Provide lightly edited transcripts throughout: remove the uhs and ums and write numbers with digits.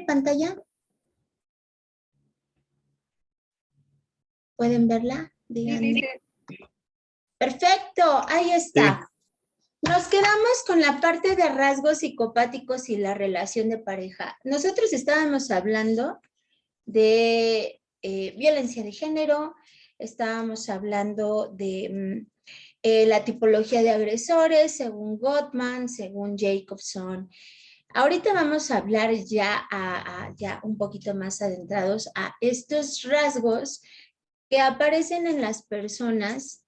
pantalla? ¿Pueden verla? Díganme. Sí. Perfecto, ahí está. Nos quedamos con la parte de rasgos psicopáticos y la relación de pareja. Nosotros estábamos hablando de violencia de género, estábamos hablando de la tipología de agresores, según Gottman, según Jacobson. Ahorita vamos a hablar ya, ya un poquito más adentrados a estos rasgos que aparecen en las personas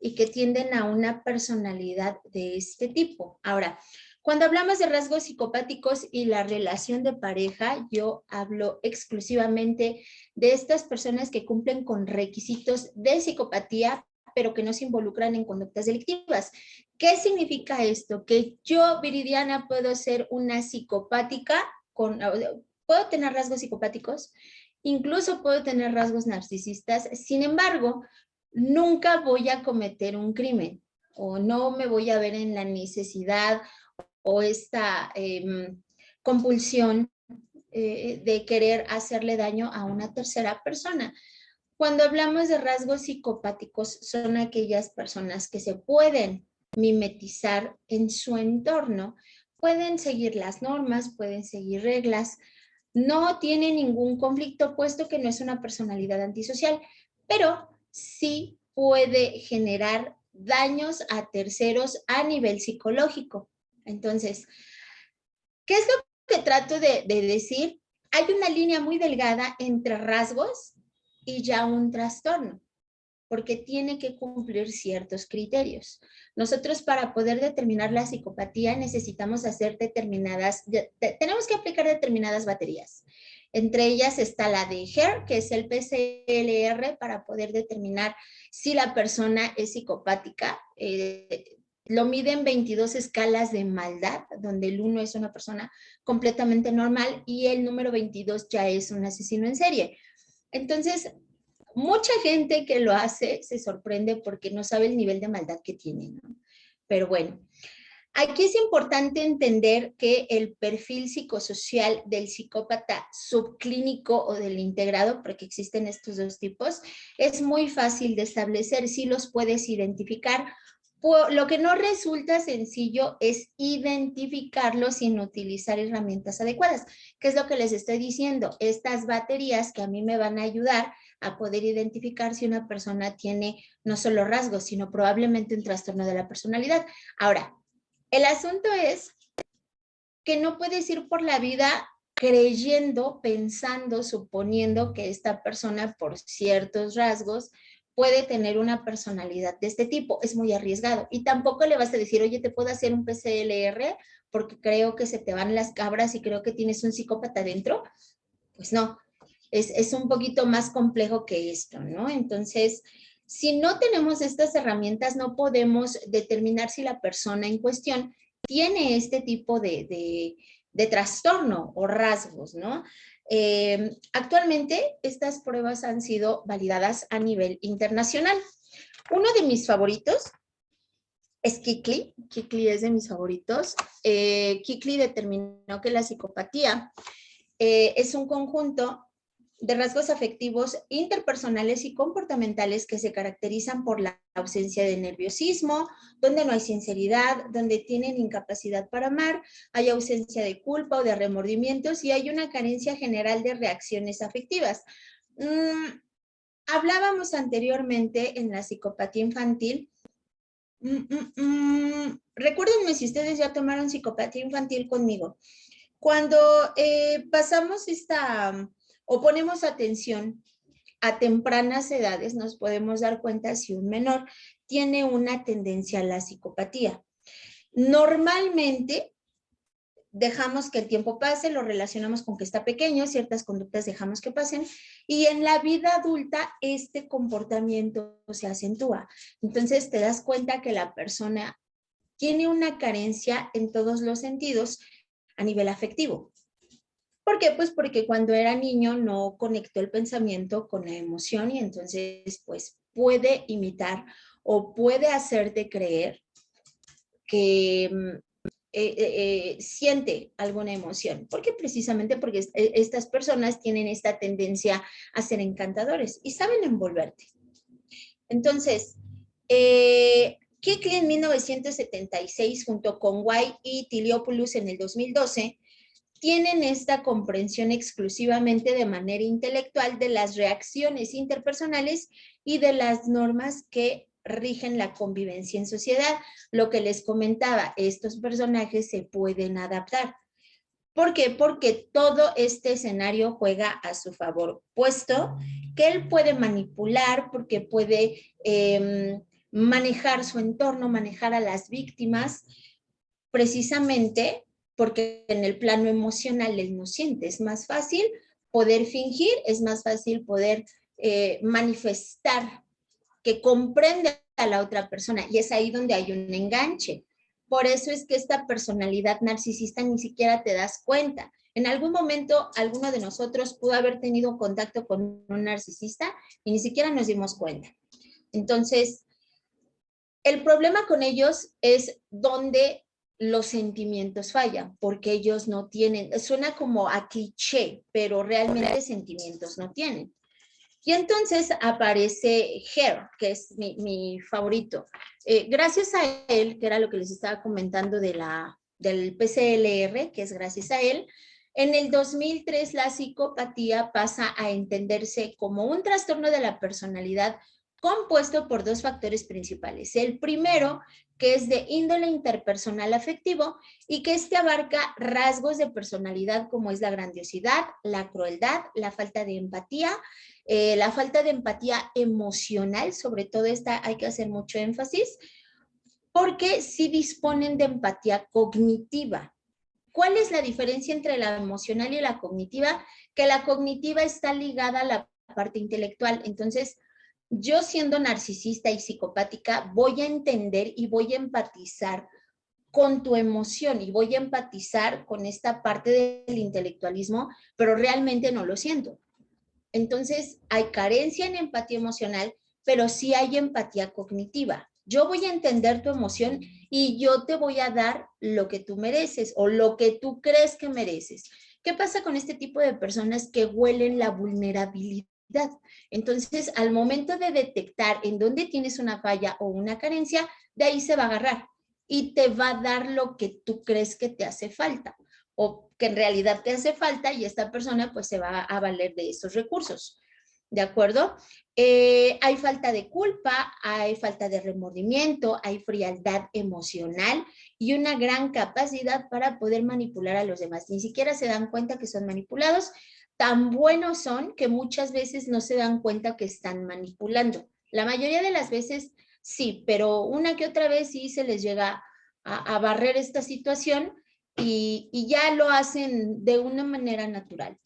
y que tienden a una personalidad de este tipo. Ahora, cuando hablamos de rasgos psicopáticos y la relación de pareja, yo hablo exclusivamente de estas personas que cumplen con requisitos de psicopatía, pero que no se involucran en conductas delictivas. ¿Qué significa esto? Que yo, Viridiana, puedo ser una psicopática, puedo tener rasgos psicopáticos, incluso puedo tener rasgos narcisistas, sin embargo, nunca voy a cometer un crimen o no me voy a ver en la necesidad o esta compulsión de querer hacerle daño a una tercera persona. Cuando hablamos de rasgos psicopáticos, son aquellas personas que se pueden mimetizar en su entorno, pueden seguir las normas, pueden seguir reglas, no tiene ningún conflicto puesto que no es una personalidad antisocial, pero sí puede generar daños a terceros a nivel psicológico. Entonces, ¿qué es lo que trato de decir? Hay una línea muy delgada entre rasgos y ya un trastorno, porque tiene que cumplir ciertos criterios. Nosotros para poder determinar la psicopatía necesitamos hacer tenemos que aplicar determinadas baterías. Entre ellas está la de Hare, que es el PCLR, para poder determinar si la persona es psicopática. Lo miden 22 escalas de maldad, donde el 1 es una persona completamente normal y el número 22 ya es un asesino en serie. Entonces, mucha gente que lo hace se sorprende porque no sabe el nivel de maldad que tiene, ¿no? Pero bueno, aquí es importante entender que el perfil psicosocial del psicópata subclínico o del integrado, porque existen estos dos tipos, es muy fácil de establecer, si los puedes identificar. Lo que no resulta sencillo es identificarlo sin utilizar herramientas adecuadas, que es lo que les estoy diciendo. Estas baterías que a mí me van a ayudar a poder identificar si una persona tiene no solo rasgos, sino probablemente un trastorno de la personalidad. Ahora, el asunto es que no puedes ir por la vida creyendo, pensando, suponiendo que esta persona por ciertos rasgos puede tener una personalidad de este tipo. Es muy arriesgado. Y tampoco le vas a decir, oye, te puedo hacer un PCLR porque creo que se te van las cabras y creo que tienes un psicópata dentro. Pues no, es un poquito más complejo que esto, ¿no? Entonces, si no tenemos estas herramientas, no podemos determinar si la persona en cuestión tiene este tipo de trastorno o rasgos, ¿no? Actualmente, estas pruebas han sido validadas a nivel internacional. Uno de mis favoritos es Kikli. Kikli es de mis favoritos. Kikli determinó que la psicopatía es un conjunto de rasgos afectivos interpersonales y comportamentales que se caracterizan por la ausencia de nerviosismo, donde no hay sinceridad, donde tienen incapacidad para amar, hay ausencia de culpa o de remordimientos y hay una carencia general de reacciones afectivas. Hablábamos anteriormente en la psicopatía infantil. Recuérdenme si ustedes ya tomaron psicopatía infantil conmigo. Cuando pasamos o ponemos atención a tempranas edades, nos podemos dar cuenta si un menor tiene una tendencia a la psicopatía. Normalmente dejamos que el tiempo pase, lo relacionamos con que está pequeño, ciertas conductas dejamos que pasen y en la vida adulta este comportamiento se acentúa. Entonces te das cuenta que la persona tiene una carencia en todos los sentidos a nivel afectivo. ¿Por qué? Pues porque cuando era niño no conectó el pensamiento con la emoción y entonces pues puede imitar o puede hacerte creer que siente alguna emoción. ¿Por qué? Precisamente porque estas personas tienen esta tendencia a ser encantadores y saben envolverte. Entonces, Kikli en 1976 junto con White y Tiliopoulos en el 2012 tienen esta comprensión exclusivamente de manera intelectual de las reacciones interpersonales y de las normas que rigen la convivencia en sociedad. Lo que les comentaba, estos personajes se pueden adaptar. ¿Por qué? Porque todo este escenario juega a su favor, puesto que él puede manipular, porque puede manejar su entorno, manejar a las víctimas, precisamente porque en el plano emocional él no siente. Es más fácil poder fingir, es más fácil poder manifestar que comprende a la otra persona, y es ahí donde hay un enganche. Por eso es que esta personalidad narcisista ni siquiera te das cuenta. En algún momento, alguno de nosotros pudo haber tenido contacto con un narcisista y ni siquiera nos dimos cuenta. Entonces, el problema con ellos es donde los sentimientos fallan, porque ellos no tienen, suena como a cliché, pero realmente sentimientos no tienen. Y entonces aparece Hare, que es mi favorito. Gracias a él, que era lo que les estaba comentando del PCLR, que es gracias a él, en el 2003 la psicopatía pasa a entenderse como un trastorno de la personalidad compuesto por dos factores principales. El primero, que es de índole interpersonal afectivo y que abarca rasgos de personalidad como es la grandiosidad, la crueldad, la falta de empatía, la falta de empatía emocional, sobre todo esta hay que hacer mucho énfasis, porque sí disponen de empatía cognitiva. ¿Cuál es la diferencia entre la emocional y la cognitiva? Que la cognitiva está ligada a la parte intelectual. Entonces, yo siendo narcisista y psicopática, voy a entender y voy a empatizar con tu emoción y voy a empatizar con esta parte del intelectualismo, pero realmente no lo siento. Entonces, hay carencia en empatía emocional, pero sí hay empatía cognitiva. Yo voy a entender tu emoción y yo te voy a dar lo que tú mereces o lo que tú crees que mereces. ¿Qué pasa con este tipo de personas que huelen la vulnerabilidad? Entonces, al momento de detectar en dónde tienes una falla o una carencia, de ahí se va a agarrar y te va a dar lo que tú crees que te hace falta o que en realidad te hace falta y esta persona pues se va a valer de esos recursos. ¿De acuerdo? Hay falta de culpa, hay falta de remordimiento, hay frialdad emocional y una gran capacidad para poder manipular a los demás. Ni siquiera se dan cuenta que son manipulados. Tan buenos son que muchas veces no se dan cuenta que están manipulando. La mayoría de las veces sí, pero una que otra vez sí se les llega a barrer esta situación y ya lo hacen de una manera natural.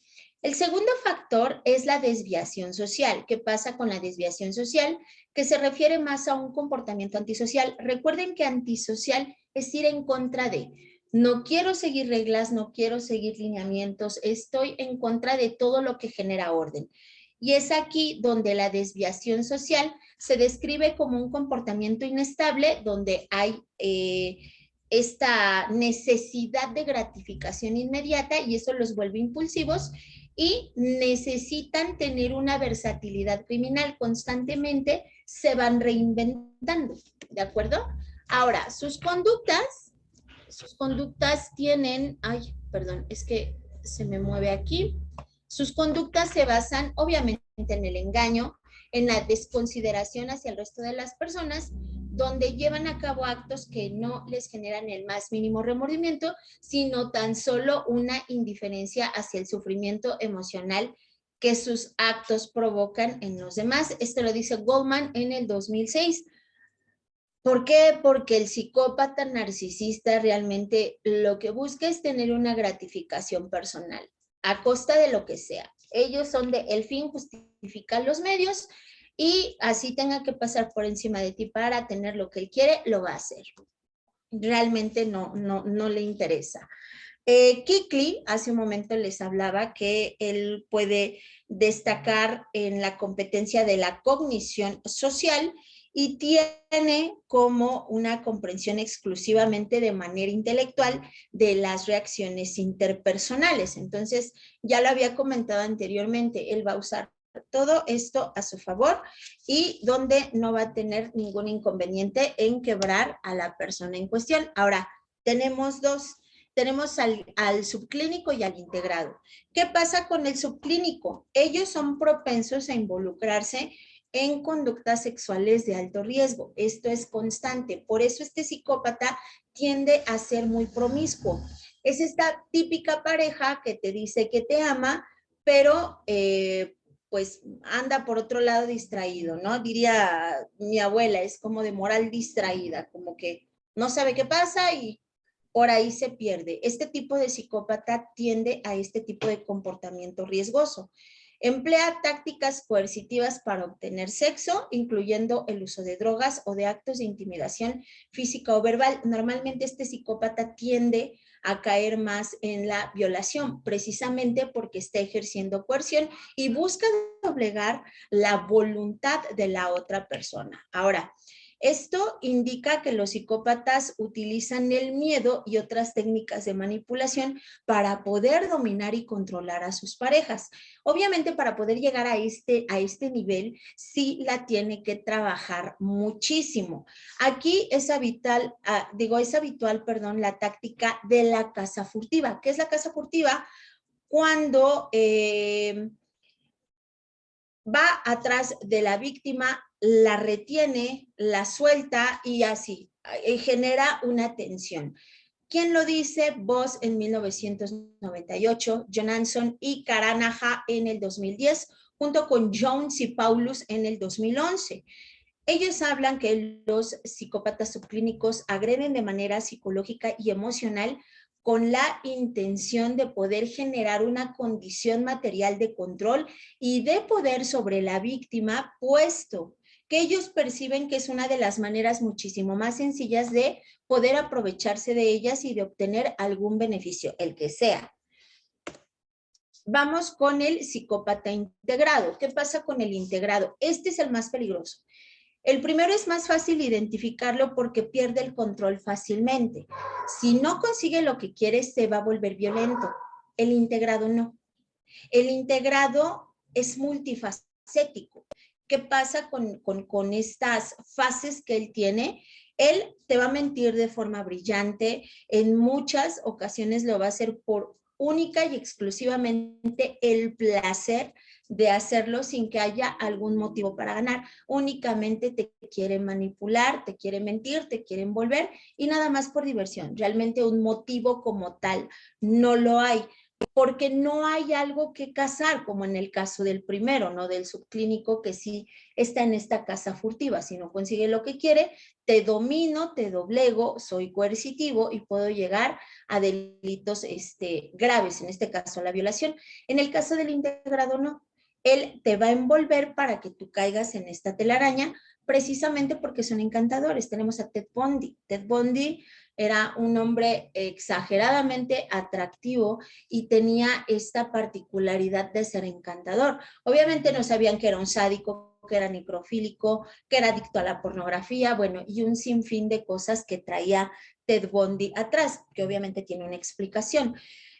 El segundo factor es la desviación social. ¿Qué pasa con la desviación social? Que se refiere más a un comportamiento antisocial. Recuerden que antisocial es ir en contra de. No quiero seguir reglas, no quiero seguir lineamientos, estoy en contra de todo lo que genera orden. Y es aquí donde la desviación social se describe como un comportamiento inestable, donde hay esta necesidad de gratificación inmediata y eso los vuelve impulsivos y necesitan tener una versatilidad criminal. Constantemente se van reinventando, ¿de acuerdo? Ahora, sus conductas tienen, ay, perdón, es que se me mueve aquí. Sus conductas se basan obviamente en el engaño, en la desconsideración hacia el resto de las personas, donde llevan a cabo actos que no les generan el más mínimo remordimiento, sino tan solo una indiferencia hacia el sufrimiento emocional que sus actos provocan en los demás. Esto lo dice Goldman en el 2006. ¿Por qué? Porque el psicópata narcisista realmente lo que busca es tener una gratificación personal, a costa de lo que sea. Ellos son de el fin justifica los medios y así tenga que pasar por encima de ti para tener lo que él quiere, lo va a hacer. Realmente no le interesa. Kikli, hace un momento les hablaba que él puede destacar en la competencia de la cognición social y tiene como una comprensión exclusivamente de manera intelectual de las reacciones interpersonales. Entonces, ya lo había comentado anteriormente, él va a usar todo esto a su favor y donde no va a tener ningún inconveniente en quebrar a la persona en cuestión. Ahora, tenemos dos. Tenemos al subclínico y al integrado. ¿Qué pasa con el subclínico? Ellos son propensos a involucrarse en conductas sexuales de alto riesgo. Esto es constante. Por eso este psicópata tiende a ser muy promiscuo. Es esta típica pareja que te dice que te ama, pero pues anda por otro lado distraído, ¿no? Diría mi abuela, es como de moral distraída, como que no sabe qué pasa y por ahí se pierde. Este tipo de psicópata tiende a este tipo de comportamiento riesgoso. Emplea tácticas coercitivas para obtener sexo, incluyendo el uso de drogas o de actos de intimidación física o verbal. Normalmente este psicópata tiende a caer más en la violación, precisamente porque está ejerciendo coerción y busca doblegar la voluntad de la otra persona. Ahora, esto indica que los psicópatas utilizan el miedo y otras técnicas de manipulación para poder dominar y controlar a sus parejas. Obviamente, para poder llegar a este nivel, sí la tiene que trabajar muchísimo. Aquí es habitual, perdón, la táctica de la caza furtiva. ¿Qué es la caza furtiva? Cuando va atrás de la víctima, la retiene, la suelta y así, genera una tensión. ¿Quién lo dice? Voss en 1998, Johansson y Caranahan en el 2010, junto con Jones y Paulus en el 2011. Ellos hablan que los psicópatas subclínicos agreden de manera psicológica y emocional con la intención de poder generar una condición material de control y de poder sobre la víctima, puesto que ellos perciben que es una de las maneras muchísimo más sencillas de poder aprovecharse de ellas y de obtener algún beneficio, el que sea. Vamos con el psicópata integrado. ¿Qué pasa con el integrado? Este es el más peligroso. El primero es más fácil identificarlo porque pierde el control fácilmente. Si no consigue lo que quiere, se va a volver violento. El integrado no. El integrado es multifacético. ¿Qué pasa con estas fases que él tiene? Él te va a mentir de forma brillante. En muchas ocasiones lo va a hacer por única y exclusivamente el placer de hacerlo sin que haya algún motivo para ganar. Únicamente te quiere manipular, te quiere mentir, te quiere envolver y nada más por diversión. Realmente un motivo como tal no lo hay, porque no hay algo que cazar, como en el caso del primero, ¿no? Del subclínico que sí está en esta caza furtiva. Si no consigue lo que quiere, te domino, te doblego, soy coercitivo y puedo llegar a delitos graves, en este caso la violación. En el caso del integrado, no. Él te va a envolver para que tú caigas en esta telaraña, precisamente porque son encantadores. Tenemos a Ted Bundy. Ted Bundy era un hombre exageradamente atractivo y tenía esta particularidad de ser encantador. Obviamente no sabían que era un sádico, que era necrofílico, que era adicto a la pornografía, bueno, y un sinfín de cosas que traía Ted Bundy atrás, que obviamente tiene una explicación.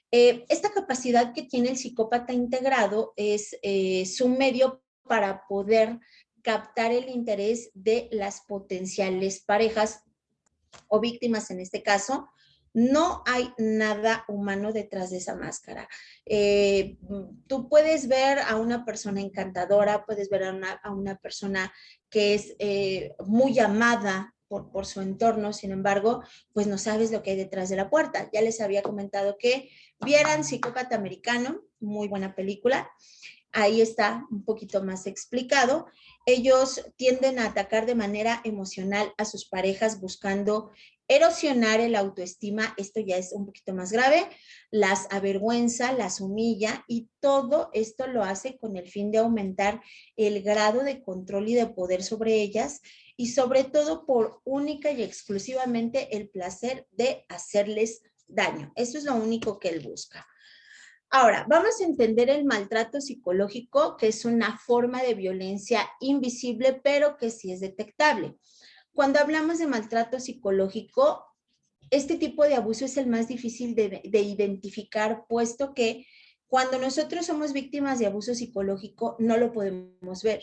Esta capacidad que tiene el psicópata integrado es su medio para poder captar el interés de las potenciales parejas o víctimas en este caso. No hay nada humano detrás de esa máscara. Tú puedes ver a una persona encantadora, puedes ver a una persona que es muy amada por su entorno, sin embargo, pues no sabes lo que hay detrás de la puerta. Ya les había comentado que vieran Psicópata Americano, muy buena película. Ahí está un poquito más explicado. Ellos tienden a atacar de manera emocional a sus parejas buscando erosionar el autoestima. Esto ya es un poquito más grave. Las avergüenza, las humilla y todo esto lo hace con el fin de aumentar el grado de control y de poder sobre ellas y sobre todo por única y exclusivamente el placer de hacerles daño. Eso es lo único que él busca. Ahora, vamos a entender el maltrato psicológico, que es una forma de violencia invisible, pero que sí es detectable. Cuando hablamos de maltrato psicológico, este tipo de abuso es el más difícil de identificar, puesto que cuando nosotros somos víctimas de abuso psicológico, no lo podemos ver.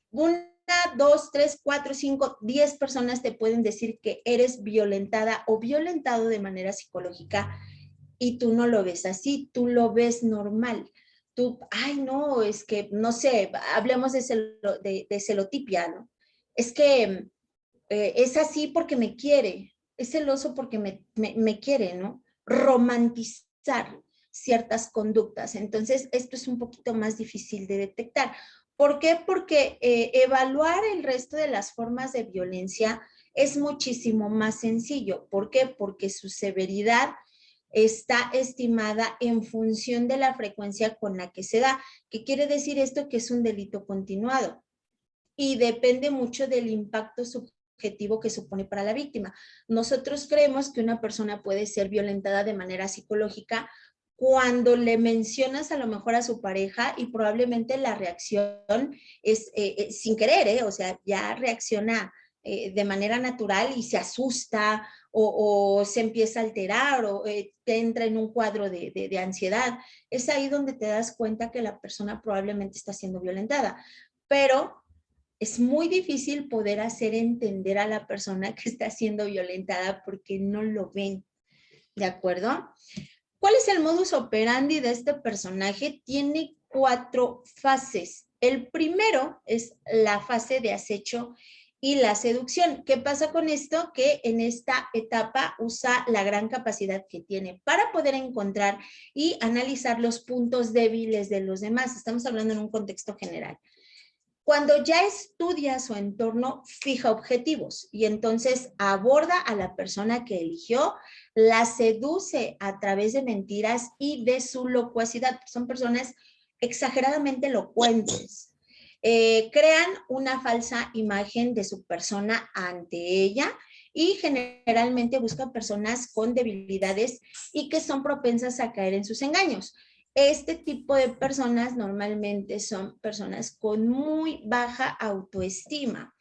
Una, dos, tres, cuatro, cinco, 10 personas te pueden decir que eres violentada o violentado de manera psicológica y tú no lo ves así, tú lo ves normal. Tú, ay, no, es que, no sé, hablemos de celotipia, ¿no? Es que es así porque me quiere, es celoso porque me quiere, ¿no? Romantizar ciertas conductas. Entonces, esto es un poquito más difícil de detectar. ¿Por qué? Porque evaluar el resto de las formas de violencia es muchísimo más sencillo. ¿Por qué? Porque su severidad está estimada en función de la frecuencia con la que se da. ¿Qué quiere decir esto? Que es un delito continuado y depende mucho del impacto subjetivo que supone para la víctima. Nosotros creemos que una persona puede ser violentada de manera psicológica cuando le mencionas a lo mejor a su pareja y probablemente la reacción es sin querer, o sea, ya reacciona de manera natural y se asusta o se empieza a alterar o te entra en un cuadro de ansiedad. Es ahí donde te das cuenta que la persona probablemente está siendo violentada. Pero es muy difícil poder hacer entender a la persona que está siendo violentada porque no lo ven, ¿de acuerdo? ¿Cuál es el modus operandi de este personaje? Tiene 4 fases. El primero es la fase de acecho y la seducción. ¿Qué pasa con esto? Que en esta etapa usa la gran capacidad que tiene para poder encontrar y analizar los puntos débiles de los demás. Estamos hablando en un contexto general. Cuando ya estudia su entorno, fija objetivos y entonces aborda a la persona que eligió, la seduce a través de mentiras y de su locuacidad. Son personas exageradamente elocuentes. Crean una falsa imagen de su persona ante ella y generalmente buscan personas con debilidades y que son propensas a caer en sus engaños. Este tipo de personas normalmente son personas con muy baja autoestima.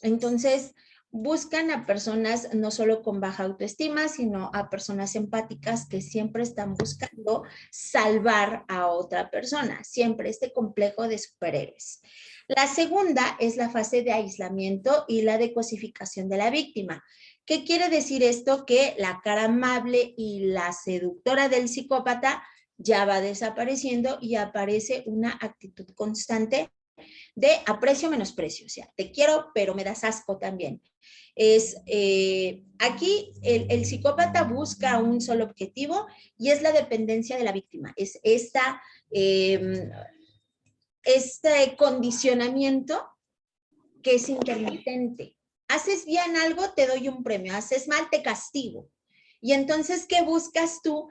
Entonces, buscan a personas no solo con baja autoestima, sino a personas empáticas que siempre están buscando salvar a otra persona, siempre este complejo de superhéroes. La segunda es la fase de aislamiento y la decosificación de la víctima. ¿Qué quiere decir esto? Que la cara amable y la seductora del psicópata ya va desapareciendo y aparece una actitud constante de aprecio-menosprecio, o sea, te quiero, pero me das asco también. Aquí el psicópata busca un solo objetivo y es la dependencia de la víctima, es este condicionamiento que es intermitente. Haces bien algo, te doy un premio, haces mal, te castigo. Y entonces, ¿qué buscas tú?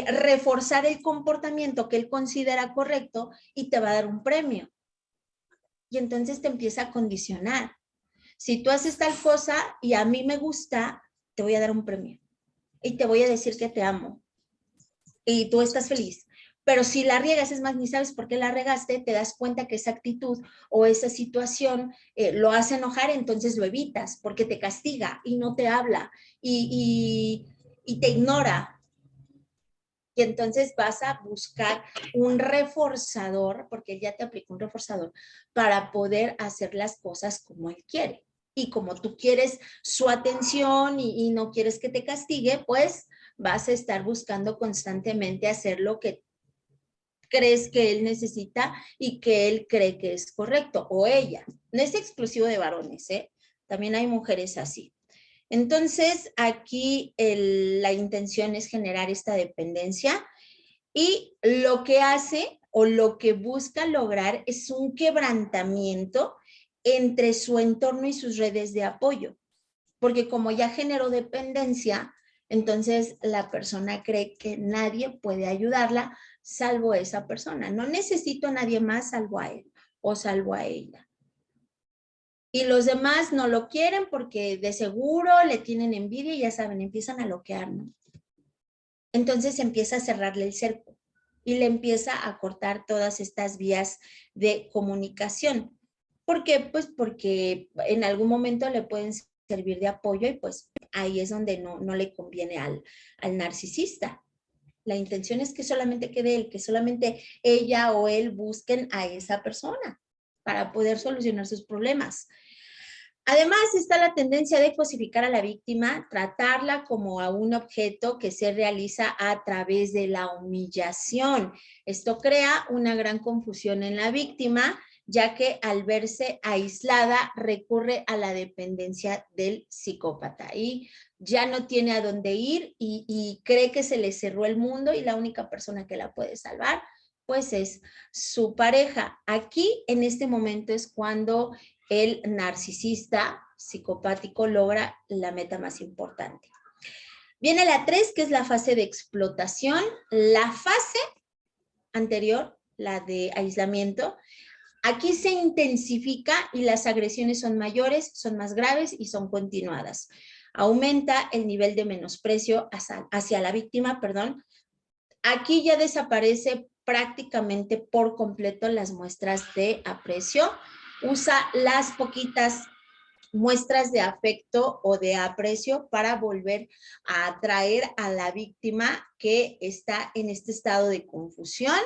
Reforzar el comportamiento que él considera correcto y te va a dar un premio. Y entonces te empieza a condicionar. Si tú haces tal cosa y a mí me gusta, te voy a dar un premio. Y te voy a decir que te amo. Y tú estás feliz. Pero si la riegas, es más, ni sabes por qué la regaste, te das cuenta que esa actitud o esa situación lo hace enojar, entonces lo evitas porque te castiga y no te habla y te ignora. Y entonces vas a buscar un reforzador, porque él ya te aplicó un reforzador, para poder hacer las cosas como él quiere. Y como tú quieres su atención y no quieres que te castigue, pues vas a estar buscando constantemente hacer lo que crees que él necesita y que él cree que es correcto, o ella. No es exclusivo de varones, ¿eh? También hay mujeres así. Entonces, aquí la intención es generar esta dependencia y lo que hace o lo que busca lograr es un quebrantamiento entre su entorno y sus redes de apoyo, porque como ya generó dependencia, entonces la persona cree que nadie puede ayudarla salvo esa persona. No necesito a nadie más salvo a él o salvo a ella. Y los demás no lo quieren porque de seguro le tienen envidia y ya saben, empiezan a loquear, ¿no? Entonces empieza a cerrarle el cerco. y le empieza a cortar todas estas vías de comunicación. ¿Por qué? Pues porque en algún momento le pueden servir de apoyo y pues ahí es donde no le conviene al narcisista. La intención es que solamente quede él, que solamente ella o él busquen a esa persona para poder solucionar sus problemas. Además, está la tendencia de cosificar a la víctima, tratarla como a un objeto que se realiza a través de la humillación. Esto crea una gran confusión en la víctima, ya que al verse aislada recurre a la dependencia del psicópata y ya no tiene a dónde ir y cree que se le cerró el mundo y la única persona que la puede salvar pues es su pareja. Aquí en este momento es cuando el narcisista psicopático logra la meta más importante. Viene la 3, que es la fase de explotación. La fase anterior, la de aislamiento, aquí se intensifica y las agresiones son mayores, son más graves y son continuadas. Aumenta el nivel de menosprecio hacia la víctima, perdón. Aquí ya desaparece prácticamente por completo las muestras de aprecio. Usa las poquitas muestras de afecto o de aprecio para volver a atraer a la víctima que está en este estado de confusión.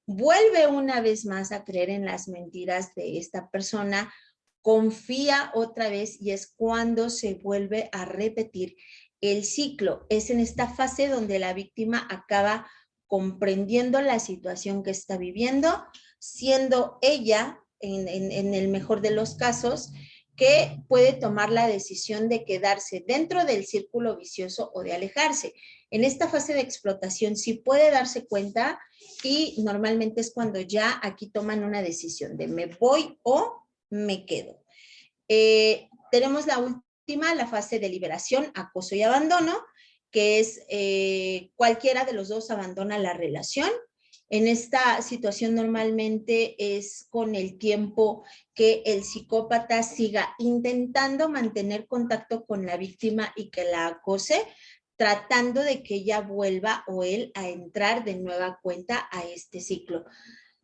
Vuelve una vez más a creer en las mentiras de esta persona, confía otra vez y es cuando se vuelve a repetir el ciclo. Es en esta fase donde la víctima acaba comprendiendo la situación que está viviendo, siendo ella, en el mejor de los casos, que puede tomar la decisión de quedarse dentro del círculo vicioso o de alejarse. En esta fase de explotación sí puede darse cuenta y normalmente es cuando ya aquí toman una decisión de me voy o me quedo. Tenemos la última, la fase de liberación, acoso y abandono, que es cualquiera de los dos abandona la relación. En esta situación normalmente es con el tiempo que el psicópata siga intentando mantener contacto con la víctima y que la acose, tratando de que ella vuelva o él a entrar de nueva cuenta a este ciclo.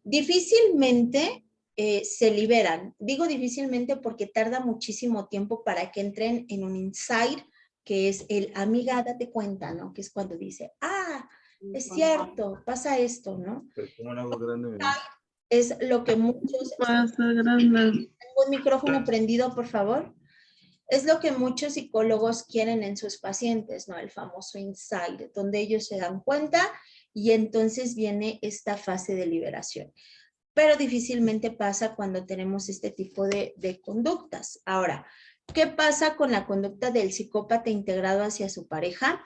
Difícilmente se liberan. Digo difícilmente porque tarda muchísimo tiempo para que entren en un insight, que es el amiga, date cuenta, ¿no? Que es cuando dice, es cierto, pasa esto, ¿no? Es lo que muchos... Pasa grande. ¿Tengo un micrófono prendido, por favor? Es lo que muchos psicólogos quieren en sus pacientes, ¿no? El famoso insight, donde ellos se dan cuenta y entonces viene esta fase de liberación. Pero difícilmente pasa cuando tenemos este tipo de conductas. Ahora, ¿qué pasa con la conducta del psicópata integrado hacia su pareja?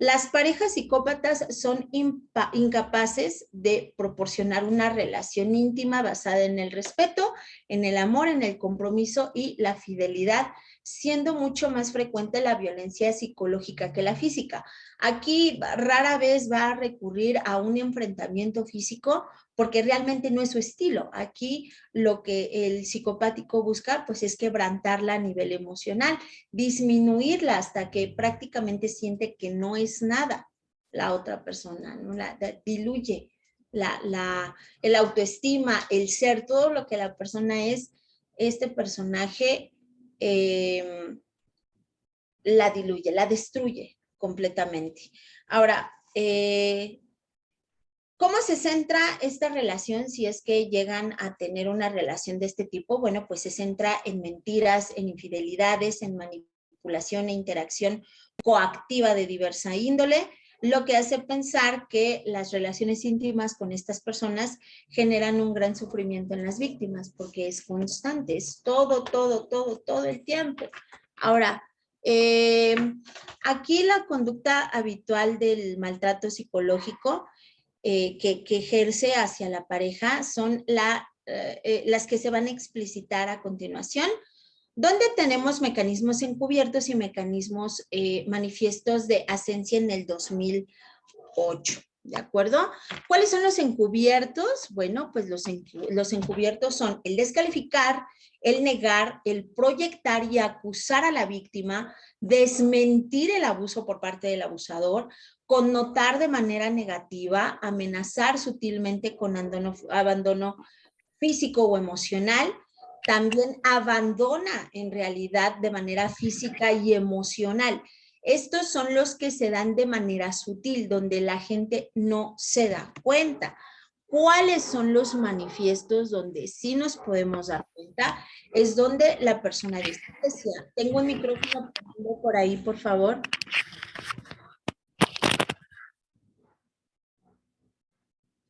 Las parejas psicópatas son incapaces de proporcionar una relación íntima basada en el respeto, en el amor, en el compromiso y la fidelidad, siendo mucho más frecuente la violencia psicológica que la física. Aquí rara vez va a recurrir a un enfrentamiento físico porque realmente no es su estilo. Aquí lo que el psicopático busca pues es quebrantarla a nivel emocional, disminuirla hasta que prácticamente siente que no es nada la otra persona, ¿no? Diluye el autoestima, el ser, todo lo que la persona es, este personaje la diluye, la destruye completamente. Ahora, ¿cómo se centra esta relación si es que llegan a tener una relación de este tipo? Bueno, pues se centra en mentiras, en infidelidades, en manipulación e interacción coactiva de diversa índole, lo que hace pensar que las relaciones íntimas con estas personas generan un gran sufrimiento en las víctimas, porque es constante, es todo el tiempo. Ahora, aquí la conducta habitual del maltrato psicológico que ejerce hacia la pareja son las que se van a explicitar a continuación, donde tenemos mecanismos encubiertos y mecanismos manifiestos de Ascensia en el 2008. ¿De acuerdo? ¿Cuáles son los encubiertos? Bueno, pues los encubiertos son el descalificar, el negar, el proyectar y acusar a la víctima, desmentir el abuso por parte del abusador, connotar de manera negativa, amenazar sutilmente con abandono físico o emocional, también abandona en realidad de manera física y emocional. Estos son los que se dan de manera sutil, donde la gente no se da cuenta. ¿Cuáles son los manifiestos donde sí nos podemos dar cuenta? Es donde la persona desprecia. Tengo un micrófono por ahí, por favor.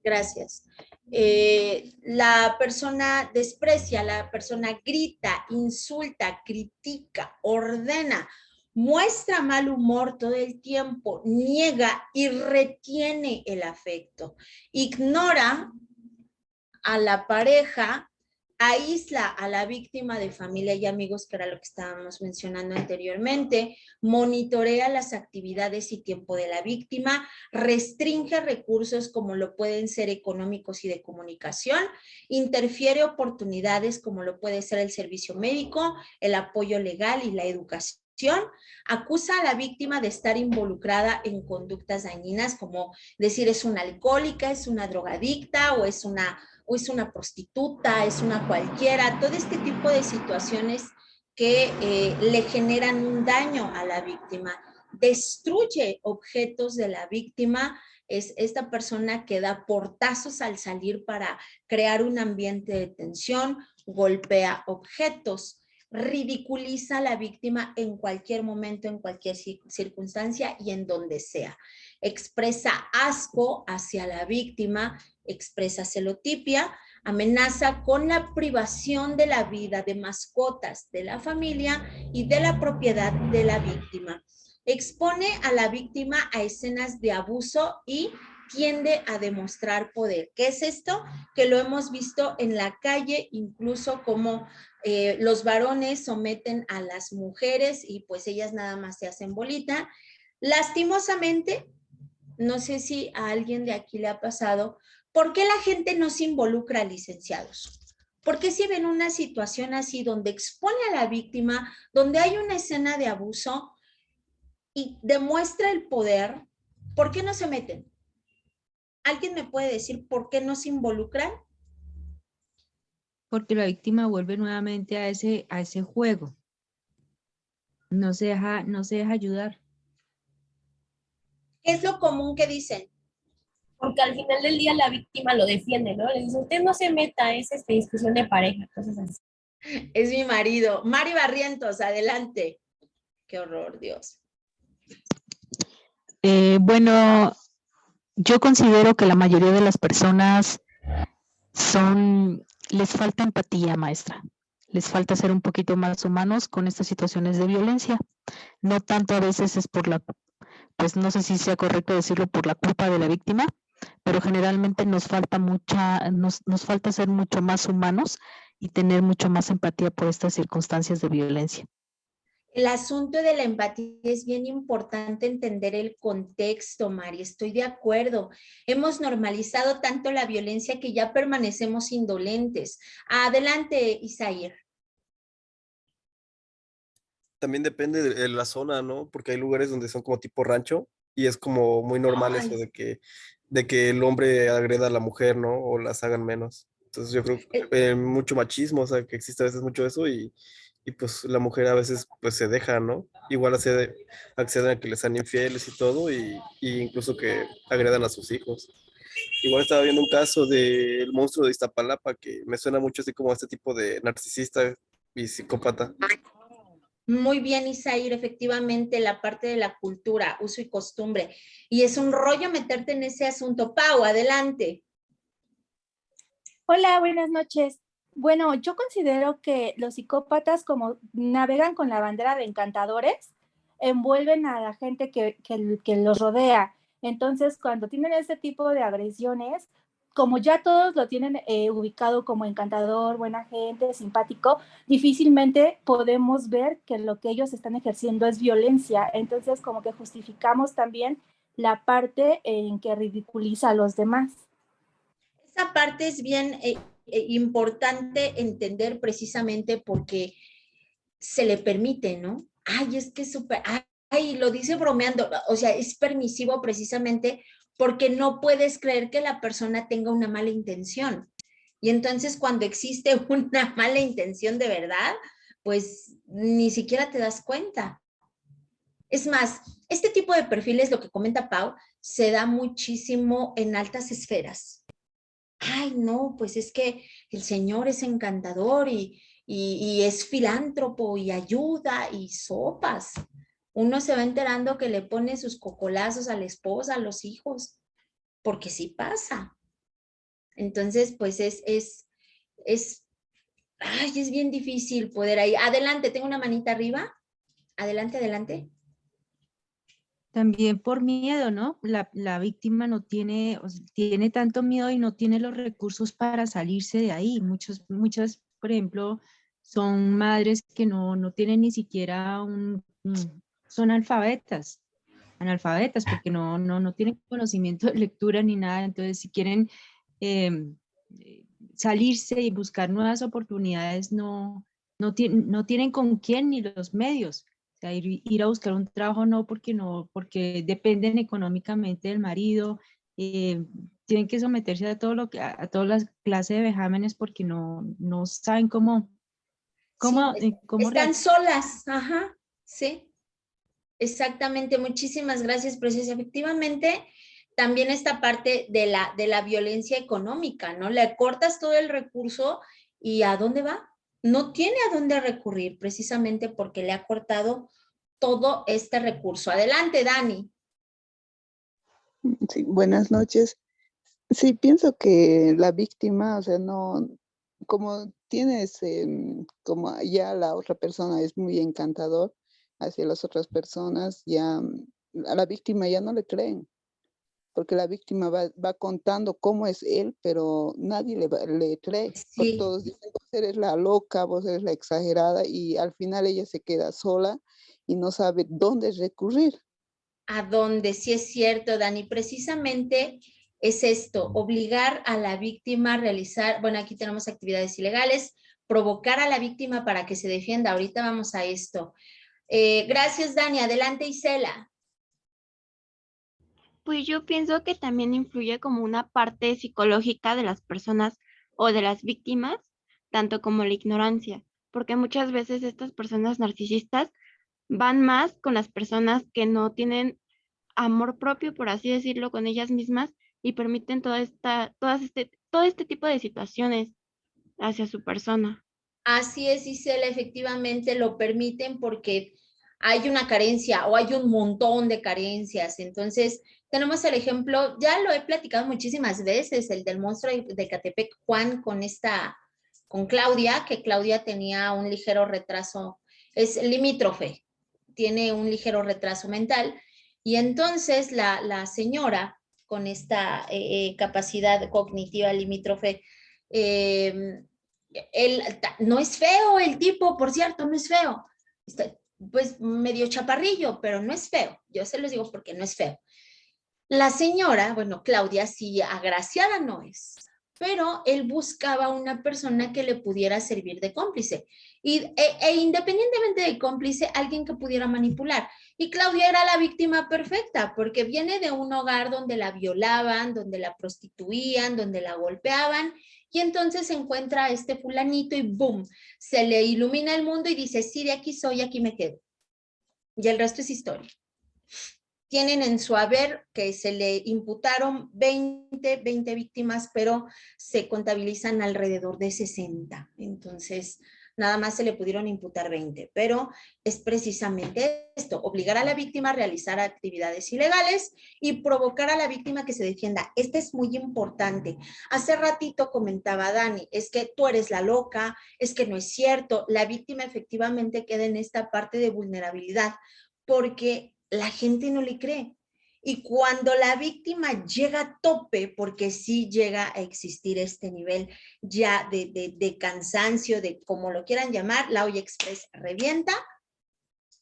Gracias. La persona desprecia, la persona grita, insulta, critica, ordena, muestra mal humor todo el tiempo, niega y retiene el afecto, ignora a la pareja, aísla a la víctima de familia y amigos, que era lo que estábamos mencionando anteriormente, monitorea las actividades y tiempo de la víctima, restringe recursos como lo pueden ser económicos y de comunicación, interfiere oportunidades como lo puede ser el servicio médico, el apoyo legal y la educación, acusa a la víctima de estar involucrada en conductas dañinas, como decir es una alcohólica, es una drogadicta o es una prostituta, es una cualquiera, todo este tipo de situaciones que le generan un daño a la víctima. Destruye objetos de la víctima, es esta persona que da portazos al salir para crear un ambiente de tensión, golpea objetos, ridiculiza a la víctima en cualquier momento, en cualquier circunstancia y en donde sea. Expresa asco hacia la víctima, expresa celotipia, amenaza con la privación de la vida de mascotas de la familia y de la propiedad de la víctima. Expone a la víctima a escenas de abuso y tiende a demostrar poder. ¿Qué es esto? Que lo hemos visto en la calle, incluso como los varones someten a las mujeres y pues ellas nada más se hacen bolita. Lastimosamente, no sé si a alguien de aquí le ha pasado, ¿por qué la gente no se involucra, licenciados? ¿Por qué si ven una situación así donde expone a la víctima, donde hay una escena de abuso y demuestra el poder, ¿por qué no se meten? ¿Alguien me puede decir por qué no se involucran? Porque la víctima vuelve nuevamente a ese juego. No se deja ayudar. ¿Qué es lo común que dicen? Porque al final del día la víctima lo defiende, ¿no? Le dice, usted no se meta, es discusión de pareja, cosas así. Es mi marido. Mari Barrientos, adelante. Qué horror, Dios. Bueno, yo considero que la mayoría de las personas les falta empatía, maestra. Les falta ser un poquito más humanos con estas situaciones de violencia. No tanto a veces es pues no sé si sea correcto decirlo, por la culpa de la víctima, pero generalmente nos falta nos falta ser mucho más humanos y tener mucho más empatía por estas circunstancias de violencia. El asunto de la empatía es bien importante entender el contexto, Mari, estoy de acuerdo. Hemos normalizado tanto la violencia que ya permanecemos indolentes. Adelante, Isaír. También depende de la zona, ¿no? Porque hay lugares donde son como tipo rancho y es como muy normal eso de que el hombre agreda a la mujer, ¿no? O las hagan menos. Entonces yo creo que mucho machismo, o sea, que existe a veces mucho eso y pues la mujer a veces pues se deja, ¿no? Igual acceden a que les sean infieles y todo y incluso que agredan a sus hijos. Igual estaba viendo un caso del monstruo de Iztapalapa que me suena mucho así como a este tipo de narcisista y psicópata. Muy bien, Isaír, efectivamente, la parte de la cultura, uso y costumbre. Y es un rollo meterte en ese asunto. Pau, adelante. Hola, buenas noches. Bueno, yo considero que los psicópatas, como navegan con la bandera de encantadores, envuelven a la gente que los rodea. Entonces, cuando tienen este tipo de agresiones, como ya todos lo tienen ubicado como encantador, buena gente, simpático, difícilmente podemos ver que lo que ellos están ejerciendo es violencia. Entonces, como que justificamos también la parte en que ridiculiza a los demás. Esa parte es bien importante entender precisamente porque se le permite, ¿no? Ay, es que es súper, ay, lo dice bromeando, o sea, es permisivo precisamente porque no puedes creer que la persona tenga una mala intención. Y entonces cuando existe una mala intención de verdad, pues ni siquiera te das cuenta. Es más, este tipo de perfiles, lo que comenta Pau, se da muchísimo en altas esferas. Ay, no, pues es que el señor es encantador y es filántropo y ayuda y sopas. Uno se va enterando que le pone sus cocolazos a la esposa, a los hijos, porque sí pasa. Entonces, pues ay, es bien difícil poder ahí. Adelante, tengo una manita arriba. Adelante, adelante. También por miedo, ¿no? La víctima no tiene, o sea, tiene tanto miedo y no tiene los recursos para salirse de ahí. Muchas, por ejemplo, son madres que no tienen ni siquiera son analfabetas porque no tienen conocimiento de lectura ni nada. Entonces, si quieren em, salirse y buscar nuevas oportunidades, no tienen con quién ni los medios. O sea, ir a buscar un trabajo porque dependen económicamente del marido, tienen que someterse a a todas las clases de vejámenes porque no saben Sí, cómo están reaccionar. solas. Ajá, sí. Exactamente, muchísimas gracias, Preciosa. Efectivamente, también esta parte de la violencia económica, ¿no? Le cortas todo el recurso y ¿a dónde va? No tiene a dónde recurrir, precisamente porque le ha cortado todo este recurso. Adelante, Dani. Sí, buenas noches. Sí, pienso que la víctima, o sea, no, como tienes, como ya la otra persona es muy encantador hacia las otras personas, ya a la víctima ya no le creen, porque la víctima va contando cómo es él, pero nadie le cree, porque Sí, todos dicen, vos eres la loca, vos eres la exagerada, y al final ella se queda sola y no sabe dónde recurrir. a dónde, sí es cierto, Dani. Precisamente es esto, obligar a la víctima a realizar, bueno, aquí tenemos actividades ilegales, provocar a la víctima para que se defienda. Ahorita vamos a esto. Gracias, Dani. Adelante, Isela. Pues yo pienso que también influye como una parte psicológica de las personas o de las víctimas, tanto como la ignorancia, porque muchas veces estas personas narcisistas van más con las personas que no tienen amor propio, por así decirlo, con ellas mismas y permiten todo este tipo de situaciones hacia su persona. Así es, Isela, efectivamente lo permiten porque hay una carencia o hay un montón de carencias. Entonces, tenemos el ejemplo, ya lo he platicado muchísimas veces, el del monstruo de Catepec, Juan, con Claudia, que Claudia tenía un ligero retraso, es limítrofe, tiene un ligero retraso mental. Y entonces la señora con esta capacidad cognitiva limítrofe, él, no es feo el tipo, por cierto, no es feo. Está, pues medio chaparrillo, pero no es feo. Yo se los digo porque no es feo. La señora, bueno, Claudia, sí, agraciada no es, pero él buscaba una persona que le pudiera servir de cómplice e independientemente de cómplice, alguien que pudiera manipular. Y Claudia era la víctima perfecta porque viene de un hogar donde la violaban, donde la prostituían, donde la golpeaban y entonces se encuentra a este fulanito y boom, se le ilumina el mundo y dice, sí, de aquí soy, aquí me quedo. Y el resto es historia. Tienen en su haber que se le imputaron 20 víctimas, pero se contabilizan alrededor de 60. Entonces, nada más se le pudieron imputar 20, pero es precisamente esto, obligar a la víctima a realizar actividades ilegales y provocar a la víctima que se defienda. Este es muy importante. Hace ratito comentaba Dani, es que tú eres la loca, es que no es cierto. La víctima efectivamente queda en esta parte de vulnerabilidad, porque la gente no le cree. Y cuando la víctima llega a tope, porque sí llega a existir este nivel ya de cansancio, de como lo quieran llamar, la olla express revienta.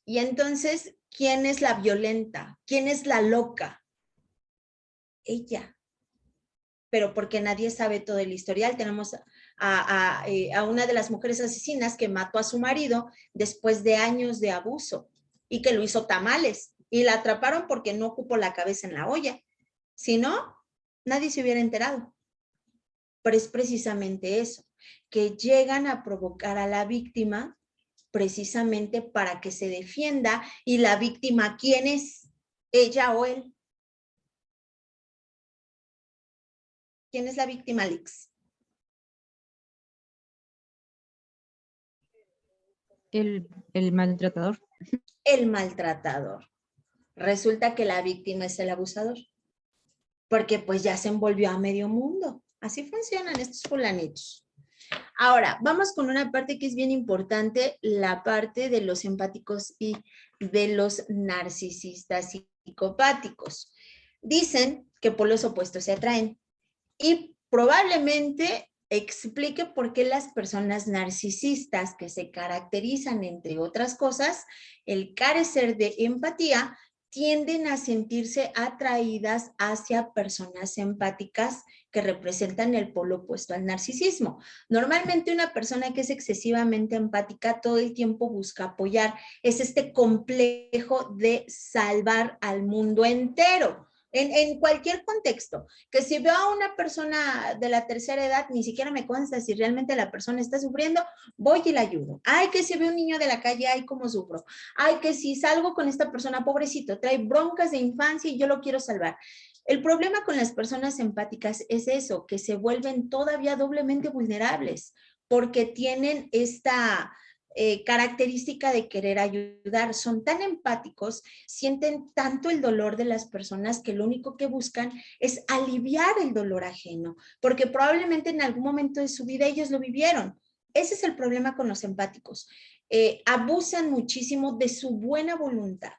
Y entonces, ¿quién es la violenta? ¿Quién es la loca? ella. Pero porque nadie sabe todo el historial. Tenemos a una de las mujeres asesinas que mató a su marido después de años de abuso y que lo hizo tamales y la atraparon porque no ocupó la cabeza en la olla. Si no, nadie se hubiera enterado. Pero es precisamente eso, que llegan a provocar a la víctima precisamente para que se defienda. Y la víctima, ¿quién es? ¿Ella o él? ¿Quién es la víctima, Lix? El maltratador. El maltratador. Resulta que la víctima es el abusador, porque pues ya se envolvió a medio mundo. Así funcionan estos fulanitos. Ahora, vamos con una parte que es bien importante, la parte de los empáticos y de los narcisistas psicopáticos. Dicen que polos opuestos se atraen y probablemente explique por qué las personas narcisistas que se caracterizan, entre otras cosas, el carecer de empatía, tienden a sentirse atraídas hacia personas empáticas que representan el polo opuesto al narcisismo. Normalmente una persona que es excesivamente empática todo el tiempo busca apoyar. Es este complejo de salvar al mundo entero. En cualquier contexto, que si veo a una persona de la tercera edad, ni siquiera me consta si realmente la persona está sufriendo, voy y la ayudo. Ay, que si veo un niño de la calle, ay, cómo sufro. Ay, que si salgo con esta persona, pobrecito, trae broncas de infancia y yo lo quiero salvar. El problema con las personas empáticas es eso, que se vuelven todavía doblemente vulnerables, porque tienen esta característica de querer ayudar, son tan empáticos, sienten tanto el dolor de las personas que lo único que buscan es aliviar el dolor ajeno, porque probablemente en algún momento de su vida ellos lo vivieron. Ese es el problema con los empáticos. Abusan muchísimo de su buena voluntad.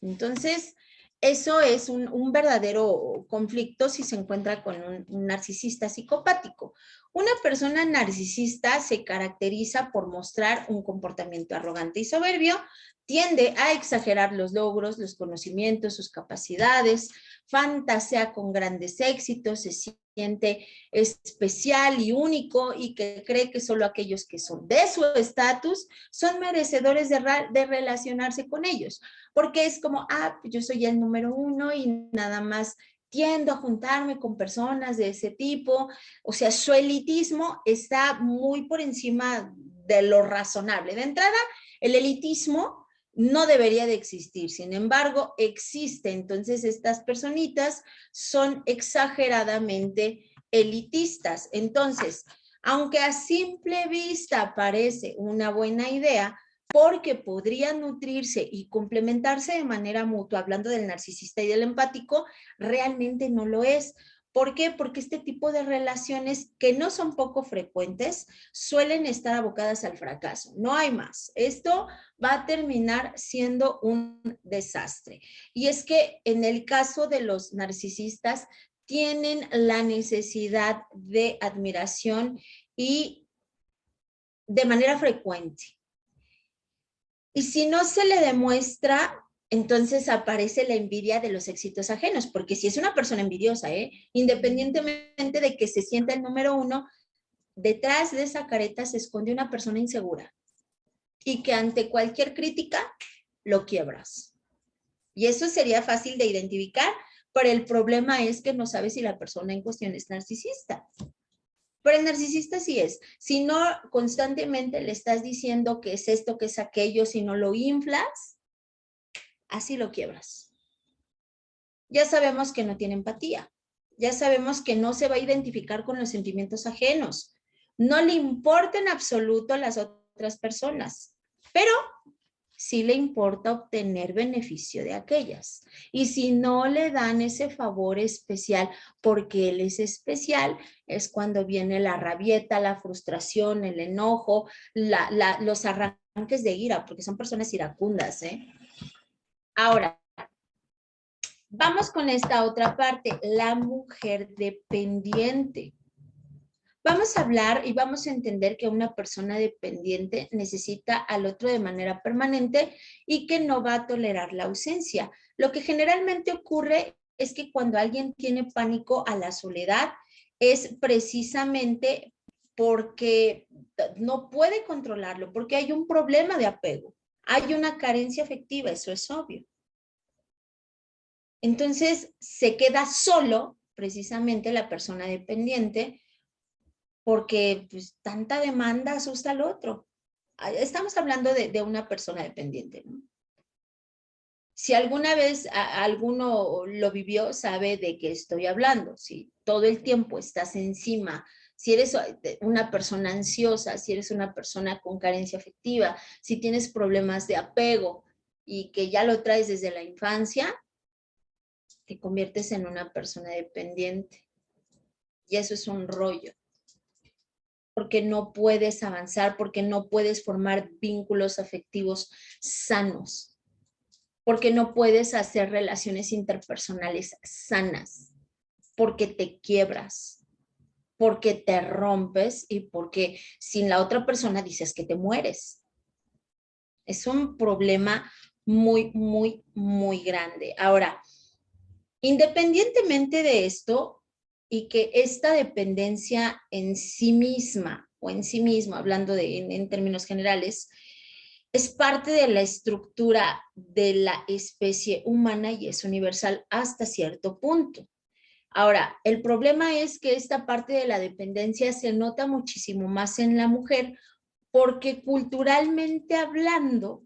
Entonces, eso es un verdadero conflicto si se encuentra con un narcisista psicopático. Una persona narcisista se caracteriza por mostrar un comportamiento arrogante y soberbio, tiende a exagerar los logros, los conocimientos, sus capacidades, fantasea con grandes éxitos, se siente especial y único y que cree que solo aquellos que son de su estatus son merecedores de relacionarse con ellos, porque es como, yo soy el número uno y nada más tiendo a juntarme con personas de ese tipo. O sea, su elitismo está muy por encima de lo razonable. De entrada, el elitismo no debería de existir, sin embargo, existe. Entonces, estas personitas son exageradamente elitistas. Entonces, aunque a simple vista parece una buena idea, porque podrían nutrirse y complementarse de manera mutua, hablando del narcisista y del empático, realmente no lo es. ¿Por qué? Porque este tipo de relaciones que no son poco frecuentes suelen estar abocadas al fracaso. No hay más. Esto va a terminar siendo un desastre. Y es que en el caso de los narcisistas tienen la necesidad de admiración y de manera frecuente. Y si no se le demuestra, entonces aparece la envidia de los éxitos ajenos, porque si es una persona envidiosa, independientemente de que se sienta el número uno, detrás de esa careta se esconde una persona insegura y que ante cualquier crítica lo quiebras. Y eso sería fácil de identificar, pero el problema es que no sabes si la persona en cuestión es narcisista. Pero el narcisista sí es. Si no constantemente le estás diciendo que es esto, que es aquello, si no lo inflas, así lo quiebras. Ya sabemos que no tiene empatía. Ya sabemos que no se va a identificar con los sentimientos ajenos. No le importa en absoluto a las otras personas, pero sí le importa obtener beneficio de aquellas. Y si no le dan ese favor especial porque él es especial, es cuando viene la rabieta, la frustración, el enojo, los arranques de ira, porque son personas iracundas. Ahora, vamos con esta otra parte, la mujer dependiente. Vamos a hablar y vamos a entender que una persona dependiente necesita al otro de manera permanente y que no va a tolerar la ausencia. Lo que generalmente ocurre es que cuando alguien tiene pánico a la soledad es precisamente porque no puede controlarlo, porque hay un problema de apego, hay una carencia afectiva, eso es obvio. Entonces se queda solo precisamente la persona dependiente porque pues, tanta demanda asusta al otro. Estamos hablando de una persona dependiente, ¿no? Si alguna vez alguno lo vivió, sabe de qué estoy hablando. Si todo el tiempo estás encima, si eres una persona ansiosa, si eres una persona con carencia afectiva, si tienes problemas de apego y que ya lo traes desde la infancia, te conviertes en una persona dependiente. Y eso es un rollo. Porque no puedes avanzar, porque no puedes formar vínculos afectivos sanos, porque no puedes hacer relaciones interpersonales sanas, porque te quiebras, porque te rompes y porque sin la otra persona dices que te mueres. Es un problema muy, muy, muy grande. Ahora, independientemente de esto y que esta dependencia en sí misma o en sí mismo, hablando en términos generales, es parte de la estructura de la especie humana y es universal hasta cierto punto. Ahora, el problema es que esta parte de la dependencia se nota muchísimo más en la mujer porque culturalmente hablando,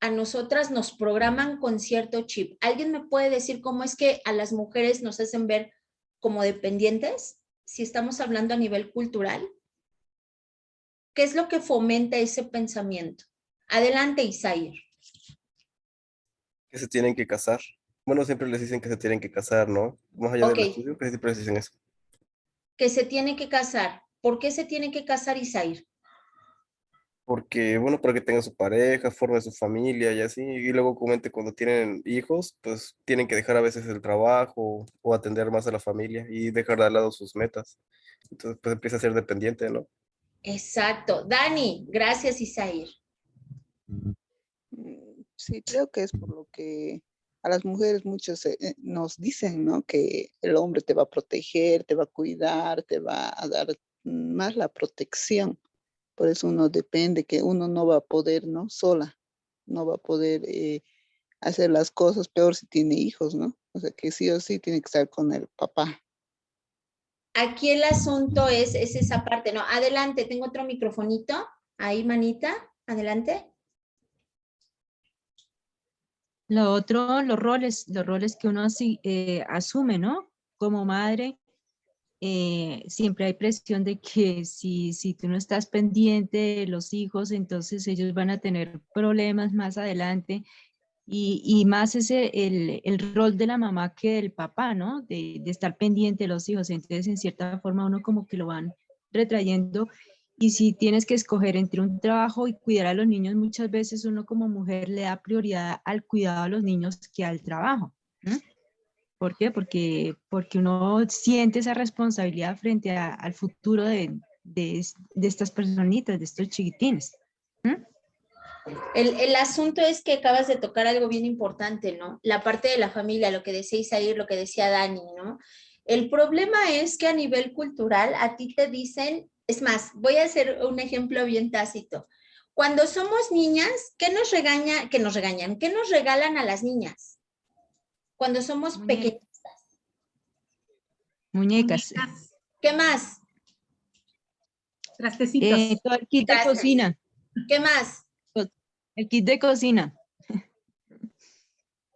a nosotras nos programan con cierto chip. ¿Alguien me puede decir cómo es que a las mujeres nos hacen ver como dependientes? Si estamos hablando a nivel cultural. ¿Qué es lo que fomenta ese pensamiento? Adelante, Isaír. Que se tienen que casar. Bueno, siempre les dicen que se tienen que casar, ¿no? Más allá del estudio, que siempre les dicen eso. Que se tiene que casar. ¿Por qué se tiene que casar, Isaír? Porque, bueno, para que tenga su pareja, forme su familia y así. Y luego comente cuando tienen hijos, pues tienen que dejar a veces el trabajo o atender más a la familia y dejar de lado sus metas. Entonces, pues empieza a ser dependiente, ¿no? Exacto. Dani, gracias, Isaír. Sí, creo que es por lo que a las mujeres muchos nos dicen, ¿no? Que el hombre te va a proteger, te va a cuidar, te va a dar más la protección. Por eso uno depende, que uno no va a poder, ¿no? Sola, no va a poder hacer las cosas, peor si tiene hijos, ¿no? O sea, que sí o sí tiene que estar con el papá. Aquí el asunto es esa parte, ¿no? Adelante, tengo otro microfonito. Ahí, manita, adelante. Lo otro, los roles que uno asume, ¿no? Como madre, siempre hay presión de que si tú no estás pendiente de los hijos, entonces ellos van a tener problemas más adelante. Y más el rol de la mamá que del papá, ¿no? De estar pendiente de los hijos. Entonces, en cierta forma, uno como que lo van retrayendo. Y si tienes que escoger entre un trabajo y cuidar a los niños, muchas veces uno como mujer le da prioridad al cuidado a los niños que al trabajo. ¿No? ¿Por qué? Porque uno siente esa responsabilidad frente al futuro de estas personitas, de estos chiquitines. ¿No? El asunto es que acabas de tocar algo bien importante, ¿no? La parte de la familia, lo que decía Isaír, lo que decía Dani, ¿no? El problema es que a nivel cultural a ti te dicen, es más, voy a hacer un ejemplo bien tácito. Cuando somos niñas, ¿qué nos regañan? ¿Qué nos regalan a las niñas? Cuando somos pequeñitas. Muñecas. ¿Qué más? Trastecitos. Todo el kit de cocina. ¿Qué más? El kit de cocina.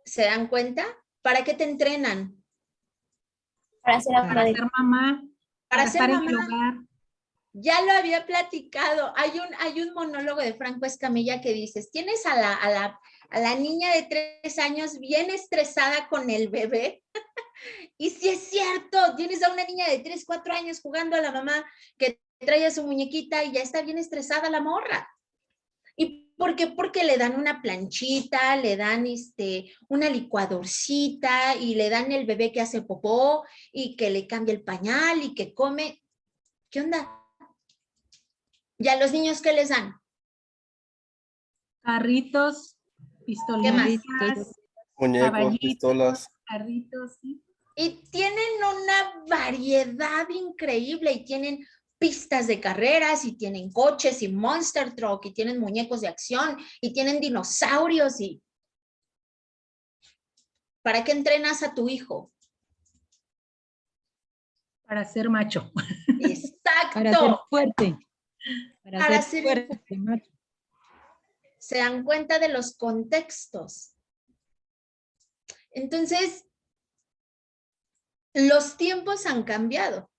¿Se dan cuenta? ¿Para qué te entrenan? Para ser mamá. Para estar ser en el mamá. hogar. Ya lo había platicado. Hay un monólogo de Franco Escamilla que dices, tienes a la niña de 3 años bien estresada con el bebé. Y si es cierto, tienes a una niña de 3, 4 años jugando a la mamá que trae a su muñequita y ya está bien estresada la morra. ¿Y por qué? Porque le dan una planchita, le dan una licuadorcita y le dan el bebé que hace popó y que le cambia el pañal y que come. ¿Qué onda? ¿Y a los niños qué les dan? Carritos, pistolitas, Muñecos, caballitos, pistolas. carritos, sí. Y tienen una variedad increíble y tienen pistas de carreras y tienen coches y monster truck y tienen muñecos de acción y tienen dinosaurios y ¿para qué entrenas a tu hijo? Para ser macho. Exacto. Para ser fuerte. Para ser fuerte, macho. Se dan cuenta de los contextos. Entonces, los tiempos han cambiado.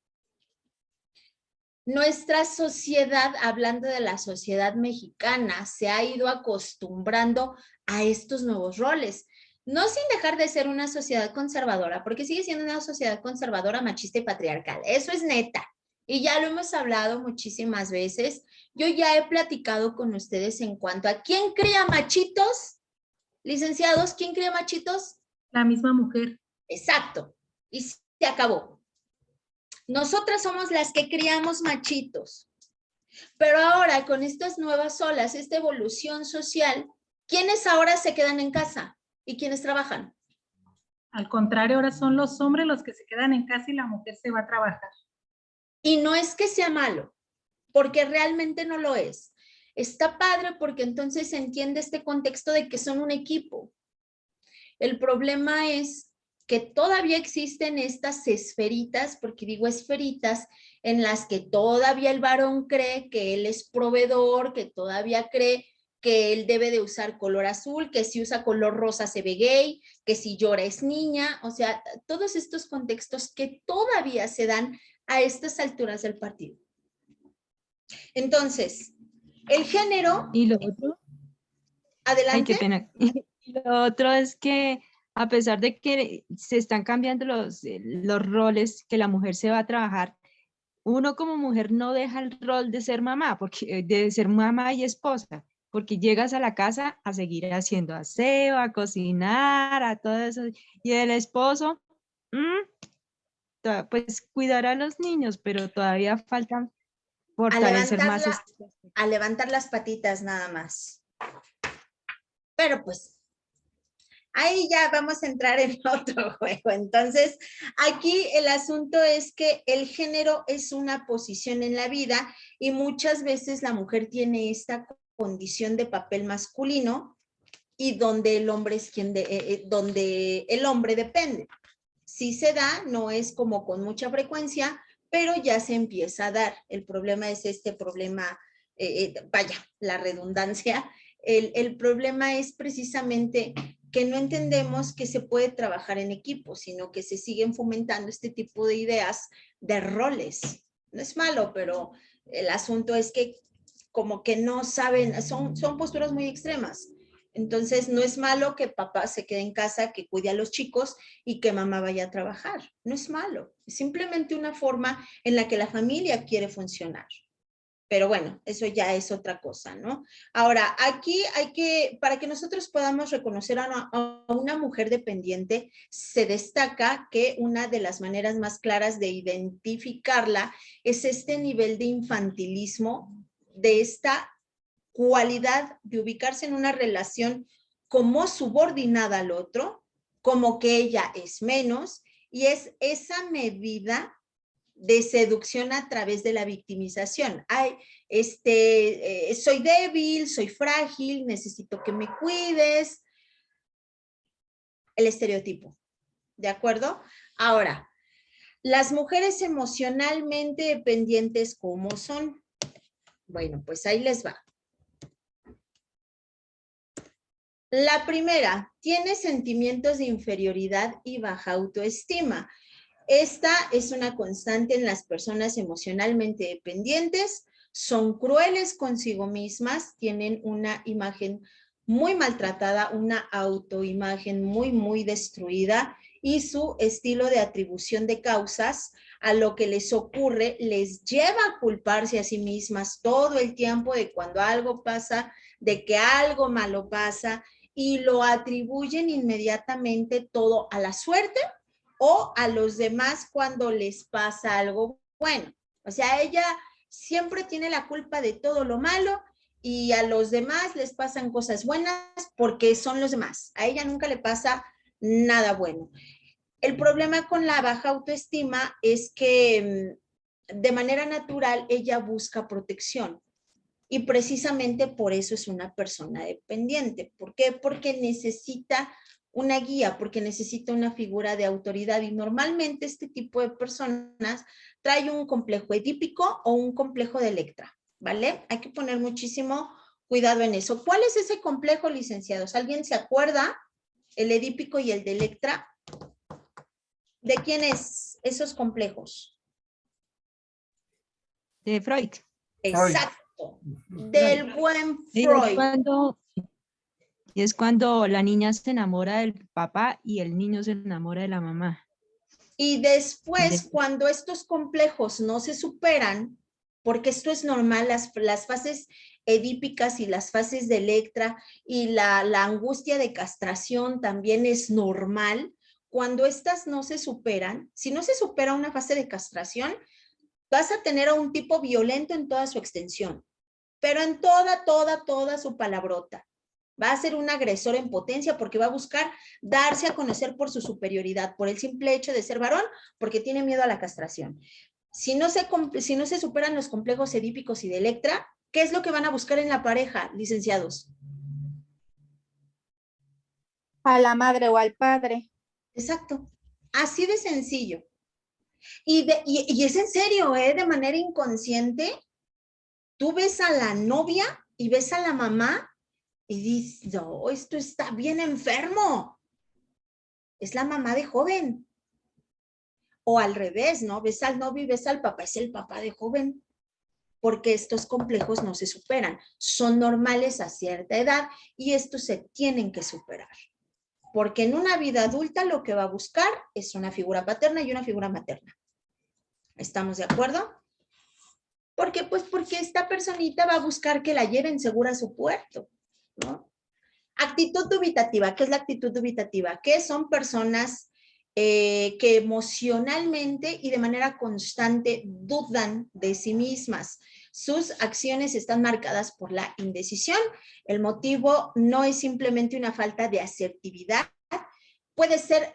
Nuestra sociedad, hablando de la sociedad mexicana, se ha ido acostumbrando a estos nuevos roles. No sin dejar de ser una sociedad conservadora, porque sigue siendo una sociedad conservadora, machista y patriarcal. Eso es neta. Y ya lo hemos hablado muchísimas veces. Yo ya he platicado con ustedes en cuanto a quién cría machitos. Licenciados, ¿quién cría machitos? La misma mujer. Exacto. Y se acabó. Nosotras somos las que criamos machitos. Pero ahora, con estas nuevas olas, esta evolución social, ¿quiénes ahora se quedan en casa? ¿Y quiénes trabajan? Al contrario, ahora son los hombres los que se quedan en casa y la mujer se va a trabajar. Y no es que sea malo, porque realmente no lo es. Está padre porque entonces se entiende este contexto de que son un equipo. El problema es que todavía existen estas esferitas, porque digo esferitas, en las que todavía el varón cree que él es proveedor, que todavía cree que él debe de usar color azul, que si usa color rosa se ve gay, que si llora es niña, o sea, todos estos contextos que todavía se dan a estas alturas del partido. Entonces, el género... ¿Y lo otro? Adelante. Ay, qué pena. Y lo otro es que a pesar de que se están cambiando los roles, que la mujer se va a trabajar, uno como mujer no deja el rol de ser mamá, porque de ser mamá y esposa, porque llegas a la casa a seguir haciendo aseo, a cocinar, a todo eso, y el esposo, pues cuidar a los niños, pero todavía faltan fortalecer más. A levantar las patitas nada más. Pero pues, ahí ya vamos a entrar en otro juego. Entonces, aquí el asunto es que el género es una posición en la vida y muchas veces la mujer tiene esta condición de papel masculino y donde el hombre es donde el hombre depende. Sí se da, no es como con mucha frecuencia, pero ya se empieza a dar. El problema es este problema, vaya, la redundancia. El problema es precisamente que no entendemos que se puede trabajar en equipo, sino que se siguen fomentando este tipo de ideas de roles. No es malo, pero el asunto es que como que no saben, son posturas muy extremas. Entonces, no es malo que papá se quede en casa, que cuide a los chicos y que mamá vaya a trabajar. No es malo. Es simplemente una forma en la que la familia quiere funcionar. Pero bueno, eso ya es otra cosa, ¿no? Ahora, aquí hay que, para que nosotros podamos reconocer a una mujer dependiente, se destaca que una de las maneras más claras de identificarla es este nivel de infantilismo, de esta cualidad de ubicarse en una relación como subordinada al otro, como que ella es menos, y es esa medida de seducción a través de la victimización. Ay, soy débil, soy frágil, necesito que me cuides. El estereotipo, ¿de acuerdo? Ahora, las mujeres emocionalmente dependientes, ¿cómo son? Bueno, pues ahí les va. La primera, tiene sentimientos de inferioridad y baja autoestima. Esta es una constante en las personas emocionalmente dependientes. Son crueles consigo mismas, tienen una imagen muy maltratada, una autoimagen muy, muy destruida y su estilo de atribución de causas a lo que les ocurre les lleva a culparse a sí mismas todo el tiempo de cuando algo pasa, de que algo malo pasa y lo atribuyen inmediatamente todo a la suerte o a los demás cuando les pasa algo bueno. O sea, ella siempre tiene la culpa de todo lo malo y a los demás les pasan cosas buenas porque son los demás. A ella nunca le pasa nada bueno. El problema con la baja autoestima es que de manera natural ella busca protección. Y precisamente por eso es una persona dependiente. ¿Por qué? Porque necesita una guía, porque necesita una figura de autoridad. Y normalmente este tipo de personas trae un complejo edípico o un complejo de Electra, ¿vale? Hay que poner muchísimo cuidado en eso. ¿Cuál es ese complejo, licenciados? ¿Alguien se acuerda? El edípico y el de Electra. ¿De quién es esos complejos? De Freud. Exacto. Del buen Y Freud. es cuando la niña se enamora del papá y el niño se enamora de la mamá. Y después, cuando estos complejos no se superan, porque esto es normal, las fases edípicas y las fases de Electra y la angustia de castración también es normal. Cuando estas no se superan, si no se supera una fase de castración, vas a tener a un tipo violento en toda su extensión, pero en toda su palabrota. Va a ser un agresor en potencia porque va a buscar darse a conocer por su superioridad, por el simple hecho de ser varón, porque tiene miedo a la castración. Si no se superan los complejos edípicos y de Electra, ¿qué es lo que van a buscar en la pareja, licenciados? A la madre o al padre. Exacto. Así de sencillo. Y es en serio, de manera inconsciente, tú ves a la novia y ves a la mamá y dices, no, esto está bien enfermo. Es la mamá de joven. O al revés, ¿no? Ves al novio y ves al papá, es el papá de joven. Porque estos complejos no se superan. Son normales a cierta edad y estos se tienen que superar. Porque en una vida adulta lo que va a buscar es una figura paterna y una figura materna. ¿Estamos de acuerdo? ¿Por qué? Pues porque esta personita va a buscar que la lleven segura a su puerto, ¿no? Actitud dubitativa. ¿Qué es la actitud dubitativa? Que son personas que emocionalmente y de manera constante dudan de sí mismas. Sus acciones están marcadas por la indecisión. El motivo no es simplemente una falta de asertividad.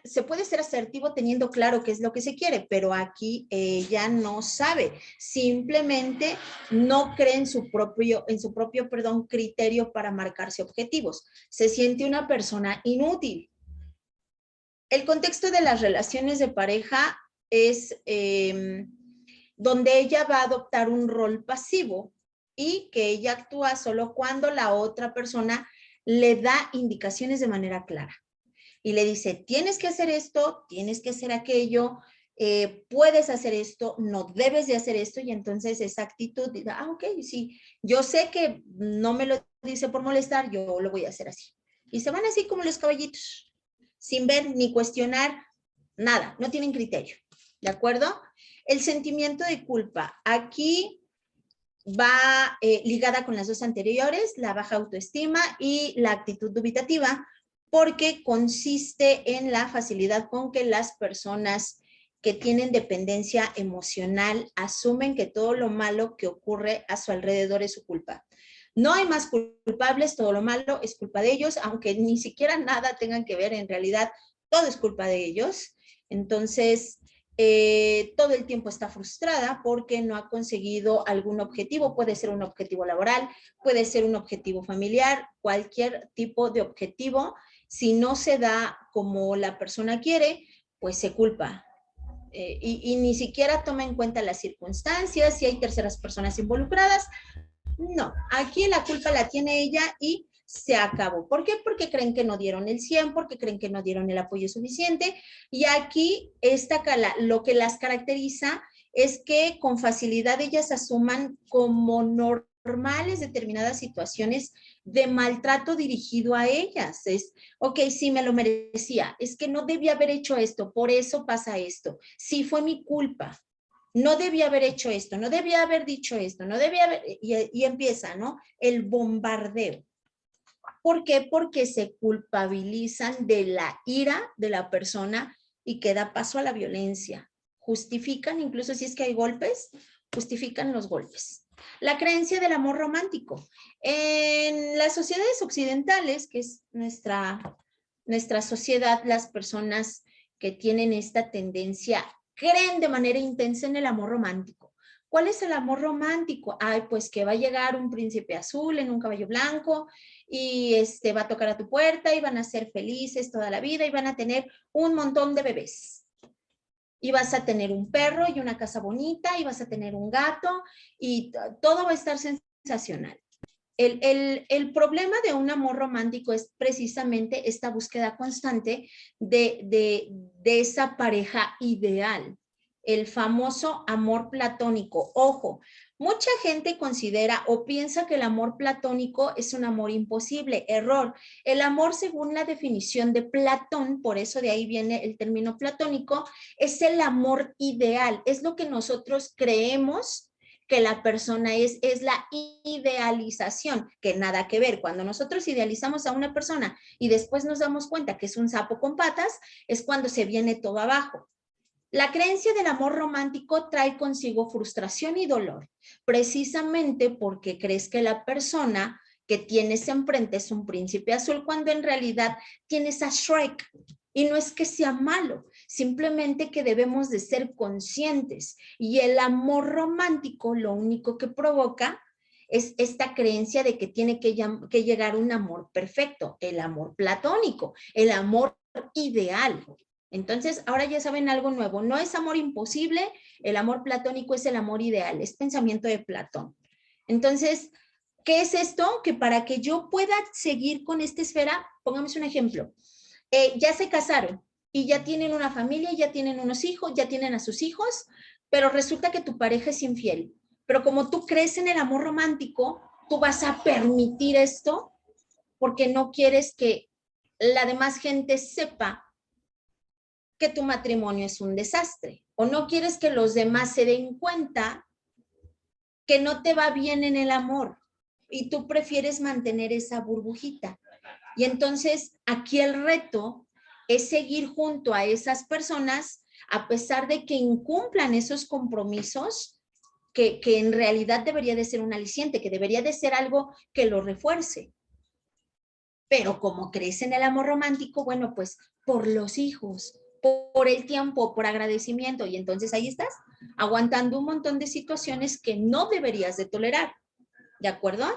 Se puede ser asertivo teniendo claro qué es lo que se quiere, pero aquí ella no sabe, simplemente no cree en su propio criterio para marcarse objetivos. Se siente una persona inútil. El contexto de las relaciones de pareja es donde ella va a adoptar un rol pasivo y que ella actúa solo cuando la otra persona le da indicaciones de manera clara. Y le dice, tienes que hacer esto, tienes que hacer aquello, puedes hacer esto, no debes de hacer esto, y entonces esa actitud, ok, sí, yo sé que no me lo dice por molestar, yo lo voy a hacer así. Y se van así como los caballitos, sin ver ni cuestionar nada, no tienen criterio, ¿de acuerdo? El sentimiento de culpa, aquí va ligada con las dos anteriores, la baja autoestima y la actitud dubitativa, porque consiste en la facilidad con que las personas que tienen dependencia emocional asumen que todo lo malo que ocurre a su alrededor es su culpa. No hay más culpables, todo lo malo es culpa de ellos, aunque ni siquiera nada tengan que ver, en realidad todo es culpa de ellos. Entonces, todo el tiempo está frustrada porque no ha conseguido algún objetivo, puede ser un objetivo laboral, puede ser un objetivo familiar, cualquier tipo de objetivo. Si no se da como la persona quiere, pues se culpa. Y ni siquiera toma en cuenta las circunstancias, si hay terceras personas involucradas. No, aquí la culpa la tiene ella y se acabó. ¿Por qué? Porque creen que no dieron el 100, porque creen que no dieron el apoyo suficiente. Y aquí lo que las caracteriza es que con facilidad ellas asuman como normales determinadas situaciones de maltrato dirigido a ellas. Es, ok, sí me lo merecía, es que no debía haber hecho esto, por eso pasa esto. Sí, fue mi culpa. No debía haber hecho esto, no debía haber dicho esto, no debía haber, y empieza, ¿no? El bombardeo. ¿Por qué? Porque se culpabilizan de la ira de la persona y que da paso a la violencia. Justifican, incluso si es que hay golpes, justifican los golpes. La creencia del amor romántico. En las sociedades occidentales, que es nuestra sociedad, las personas que tienen esta tendencia, creen de manera intensa en el amor romántico. ¿Cuál es el amor romántico? Ay, pues que va a llegar un príncipe azul en un caballo blanco y va a tocar a tu puerta y van a ser felices toda la vida y van a tener un montón de bebés. Y vas a tener un perro y una casa bonita y vas a tener un gato y todo va a estar sensacional. El problema de un amor romántico es precisamente esta búsqueda constante de esa pareja ideal, el famoso amor platónico. Ojo, mucha gente considera o piensa que el amor platónico es un amor imposible. Error. El amor, según la definición de Platón, por eso de ahí viene el término platónico, es el amor ideal, es lo que nosotros creemos que la persona es la idealización, que nada que ver. Cuando nosotros idealizamos a una persona y después nos damos cuenta que es un sapo con patas, es cuando se viene todo abajo. La creencia del amor romántico trae consigo frustración y dolor, precisamente porque crees que la persona que tienes enfrente es un príncipe azul, cuando en realidad tienes a Shrek. Y no es que sea malo, simplemente que debemos de ser conscientes. Y el amor romántico lo único que provoca es esta creencia de que tiene que llegar un amor perfecto, el amor platónico, el amor ideal. Entonces, ahora ya saben algo nuevo, no es amor imposible, el amor platónico es el amor ideal, es pensamiento de Platón. Entonces, ¿qué es esto? Que para que yo pueda seguir con esta esfera, pongamos un ejemplo, ya se casaron y ya tienen una familia, ya tienen unos hijos, ya tienen a sus hijos, pero resulta que tu pareja es infiel. Pero como tú crees en el amor romántico, tú vas a permitir esto porque no quieres que la demás gente sepa que tu matrimonio es un desastre, o no quieres que los demás se den cuenta que no te va bien en el amor y tú prefieres mantener esa burbujita. Y entonces aquí el reto es seguir junto a esas personas a pesar de que incumplan esos compromisos que en realidad debería de ser un aliciente, que debería de ser algo que lo refuerce. Pero como crees en el amor romántico, bueno, pues por los hijos, por el tiempo, por agradecimiento, y entonces ahí estás, aguantando un montón de situaciones que no deberías de tolerar, ¿de acuerdo?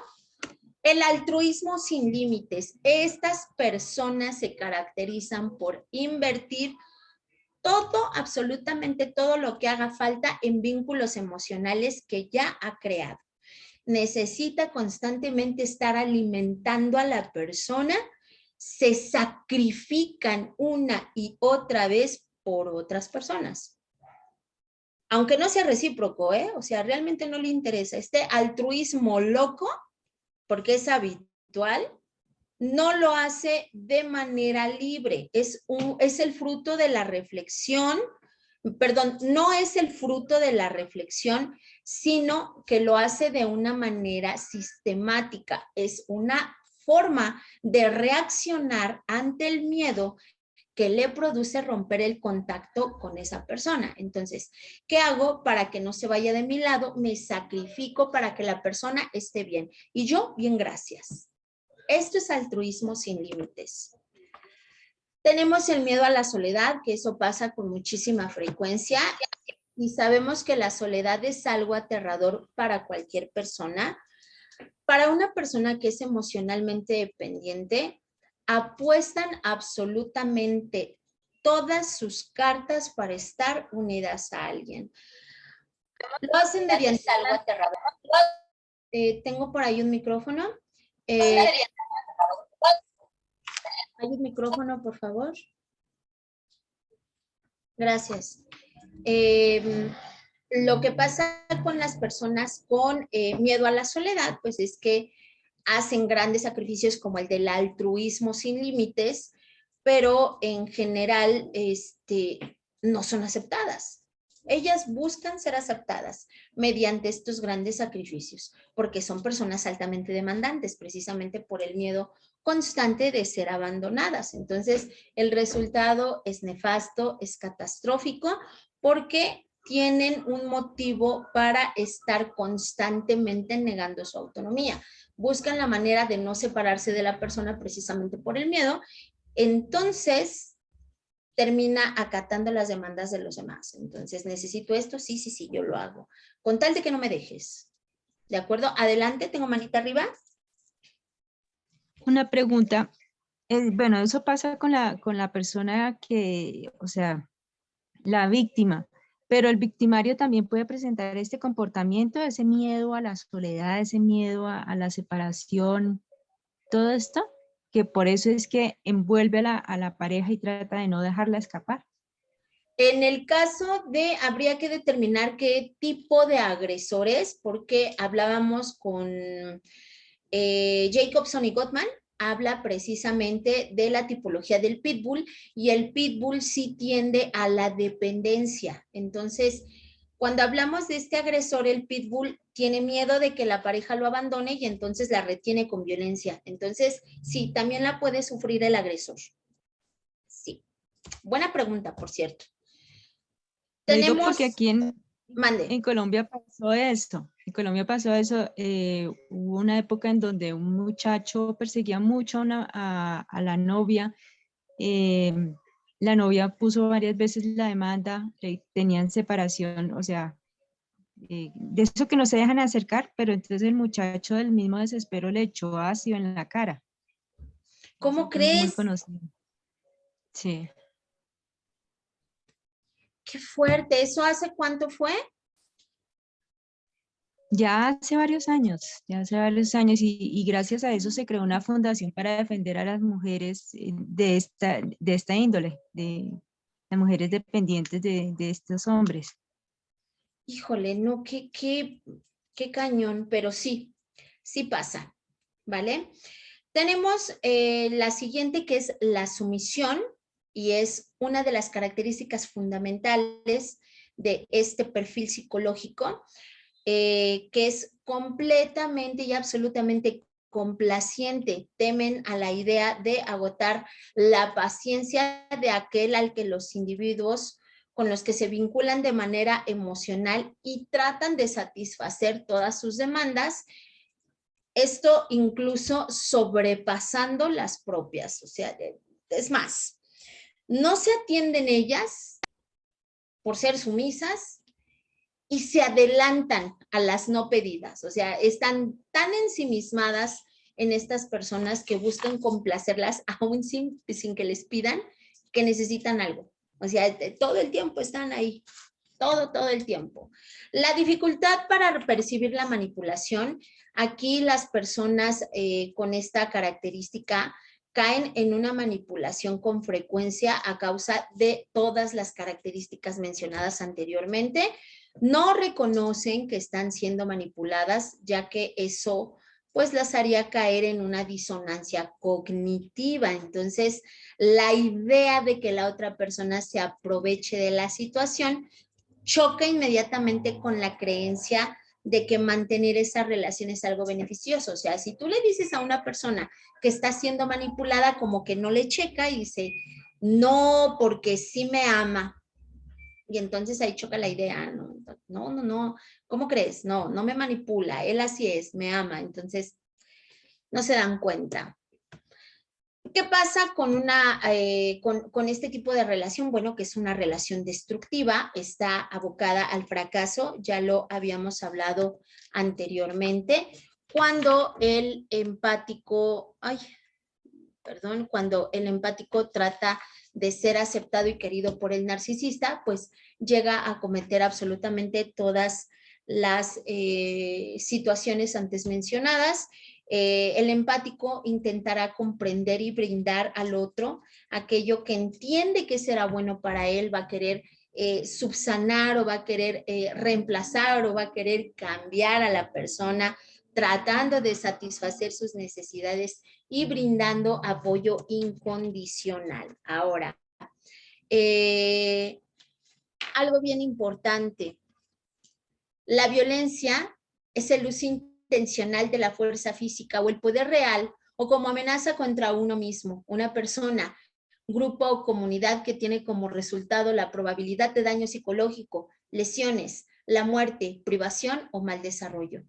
El altruismo sin límites. Estas personas se caracterizan por invertir todo, absolutamente todo lo que haga falta en vínculos emocionales que ya ha creado. Necesita constantemente estar alimentando a la persona, se sacrifican una y otra vez por otras personas. Aunque no sea recíproco, o sea, realmente no le interesa. Este altruismo loco, porque es habitual, no lo hace de manera libre. Es el fruto de la reflexión, perdón, no es el fruto de la reflexión, sino que lo hace de una manera sistemática. Es una forma de reaccionar ante el miedo que le produce romper el contacto con esa persona. Entonces, ¿qué hago para que no se vaya de mi lado? Me sacrifico para que la persona esté bien. Y yo, bien, gracias. Esto es altruismo sin límites. Tenemos el miedo a la soledad, que eso pasa con muchísima frecuencia. Y sabemos que la soledad es algo aterrador para cualquier persona. Para una persona que es emocionalmente dependiente, apuestan absolutamente todas sus cartas para estar unidas a alguien. Lo hacen mediante algo aterrador. Tengo por ahí un micrófono. ¿Hay un micrófono, por favor? Gracias. Lo que pasa con las personas con miedo a la soledad, pues es que hacen grandes sacrificios como el del altruismo sin límites, pero en general no son aceptadas. Ellas buscan ser aceptadas mediante estos grandes sacrificios, porque son personas altamente demandantes, precisamente por el miedo constante de ser abandonadas. Entonces, el resultado es nefasto, es catastrófico, porque tienen un motivo para estar constantemente negando su autonomía. Buscan la manera de no separarse de la persona precisamente por el miedo. Entonces, termina acatando las demandas de los demás. Entonces, necesito esto, sí, sí, sí, yo lo hago. Con tal de que no me dejes. ¿De acuerdo? Adelante, tengo manita arriba. Una pregunta. Bueno, eso pasa con la persona que, o sea, la víctima, pero el victimario también puede presentar este comportamiento, ese miedo a la soledad, ese miedo a la separación, todo esto, que por eso es que envuelve a la pareja y trata de no dejarla escapar. En el caso de, habría que determinar qué tipo de agresores, porque hablábamos con Jacobson y Gottman, habla precisamente de la tipología del pitbull, y el pitbull sí tiende a la dependencia. Entonces, cuando hablamos de este agresor, el pitbull tiene miedo de que la pareja lo abandone y entonces la retiene con violencia. Entonces, sí, también la puede sufrir el agresor. Sí. Buena pregunta, por cierto. Lo digo Tenemos... porque aquí Mande. en Colombia pasó esto. En Colombia pasó eso. Hubo una época en donde un muchacho perseguía mucho a la novia. La novia puso varias veces la demanda, tenían separación, o sea, de eso que no se dejan acercar, pero entonces el muchacho del mismo desespero le echó ácido en la cara. ¿Cómo Eso fue muy crees? conocido. Sí. Qué fuerte. ¿Eso hace cuánto fue? Ya hace varios años, y gracias a eso se creó una fundación para defender a las mujeres de esta índole, de las mujeres dependientes de estos hombres. Híjole, no, qué cañón, pero sí, sí pasa, ¿vale? Tenemos la siguiente, que es la sumisión, y es una de las características fundamentales de este perfil psicológico, que es completamente y absolutamente complaciente. Temen a la idea de agotar la paciencia de aquel al que los individuos con los que se vinculan de manera emocional y tratan de satisfacer todas sus demandas, esto incluso sobrepasando las propias. O sea, es más, no se atienden ellas por ser sumisas y se adelantan a las no pedidas. O sea, están tan ensimismadas en estas personas que buscan complacerlas aún sin que les pidan, que necesitan algo. O sea, todo el tiempo están ahí, todo el tiempo. La dificultad para percibir la manipulación, aquí las personas con esta característica caen en una manipulación con frecuencia a causa de todas las características mencionadas anteriormente. No reconocen que están siendo manipuladas, ya que eso pues las haría caer en una disonancia cognitiva. Entonces, la idea de que la otra persona se aproveche de la situación choca inmediatamente con la creencia de que mantener esa relación es algo beneficioso. O sea, si tú le dices a una persona que está siendo manipulada, como que no le checa y dice, no, porque sí me ama. Y entonces ahí choca la idea, no, ¿cómo crees? No me manipula, él así es, me ama. Entonces, no se dan cuenta. ¿Qué pasa con este tipo de relación? Bueno, que es una relación destructiva, está abocada al fracaso, ya lo habíamos hablado anteriormente. Cuando el empático, cuando el empático trata de ser aceptado y querido por el narcisista, pues llega a cometer absolutamente todas las situaciones antes mencionadas. El empático intentará comprender y brindar al otro aquello que entiende que será bueno para él, va a querer subsanar o va a querer reemplazar o va a querer cambiar a la persona, tratando de satisfacer sus necesidades y brindando apoyo incondicional. Ahora, algo bien importante, la violencia es el uso intencional de la fuerza física o el poder real o como amenaza contra uno mismo, una persona, grupo o comunidad que tiene como resultado la probabilidad de daño psicológico, lesiones, la muerte, privación o mal desarrollo.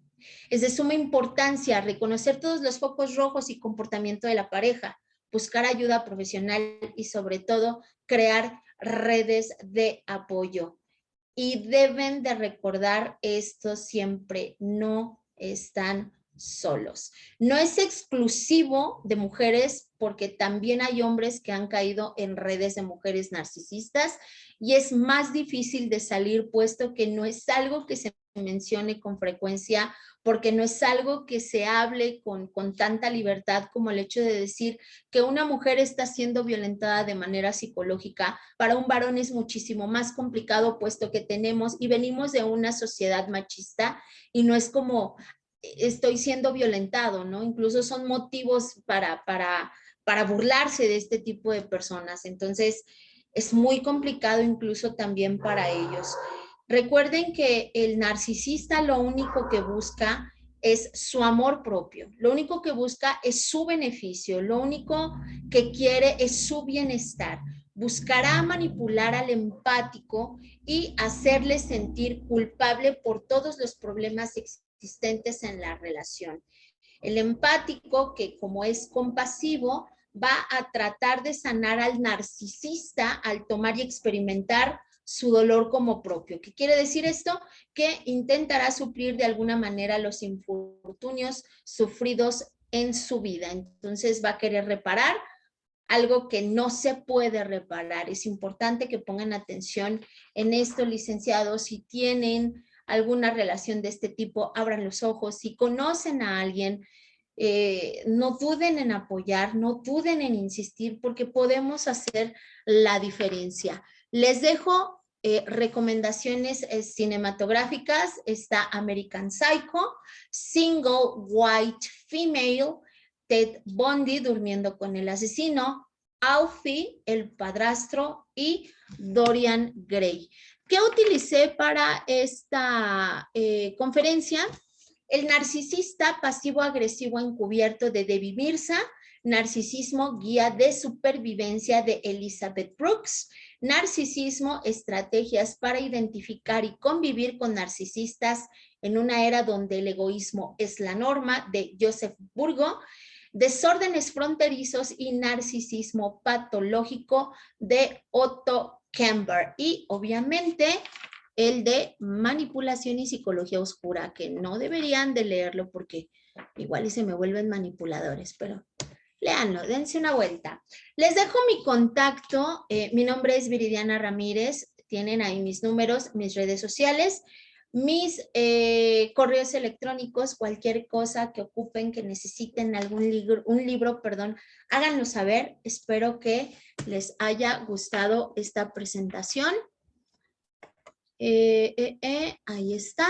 Es de suma importancia reconocer todos los focos rojos y comportamiento de la pareja, buscar ayuda profesional y sobre todo crear redes de apoyo. Y deben de recordar esto siempre, no están solos. No es exclusivo de mujeres porque también hay hombres que han caído en redes de mujeres narcisistas y es más difícil de salir puesto que no es algo que se mencione con frecuencia porque no es algo que se hable con tanta libertad como el hecho de decir que una mujer está siendo violentada de manera psicológica. Para un varón es muchísimo más complicado puesto que tenemos y venimos de una sociedad machista y no es como estoy siendo violentado, ¿no? Incluso son motivos para burlarse de este tipo de personas. Entonces, es muy complicado incluso también para ellos. Recuerden que el narcisista lo único que busca es su amor propio, lo único que busca es su beneficio, lo único que quiere es su bienestar. Buscará manipular al empático y hacerle sentir culpable por todos los problemas existentes en la relación. El empático, que como es compasivo, va a tratar de sanar al narcisista al tomar y experimentar su dolor como propio. ¿Qué quiere decir esto? Que intentará suplir de alguna manera los infortunios sufridos en su vida. Entonces va a querer reparar algo que no se puede reparar. Es importante que pongan atención en esto, licenciados. Si tienen alguna relación de este tipo, abran los ojos. Si conocen a alguien, no duden en apoyar, no duden en insistir, porque podemos hacer la diferencia. Les dejo recomendaciones cinematográficas. Está American Psycho, Single White Female, Ted Bundy durmiendo con el asesino, Alfie, el padrastro y Dorian Gray. ¿Qué utilicé para esta conferencia? El narcisista pasivo-agresivo encubierto de Debbie Mirza, Narcisismo, guía de supervivencia de Elizabeth Brooks, Narcisismo, estrategias para identificar y convivir con narcisistas en una era donde el egoísmo es la norma, de Joseph Burgo, Desórdenes fronterizos y narcisismo patológico, de Otto Kemper, y obviamente el de manipulación y psicología oscura, que no deberían de leerlo porque igual y se me vuelven manipuladores, pero léanlo, dense una vuelta. Les dejo mi contacto, mi nombre es Viridiana Ramírez, tienen ahí mis números, mis redes sociales, mis correos electrónicos, cualquier cosa que ocupen, que necesiten algún libro, háganlo saber. Espero que les haya gustado esta presentación. Ahí está.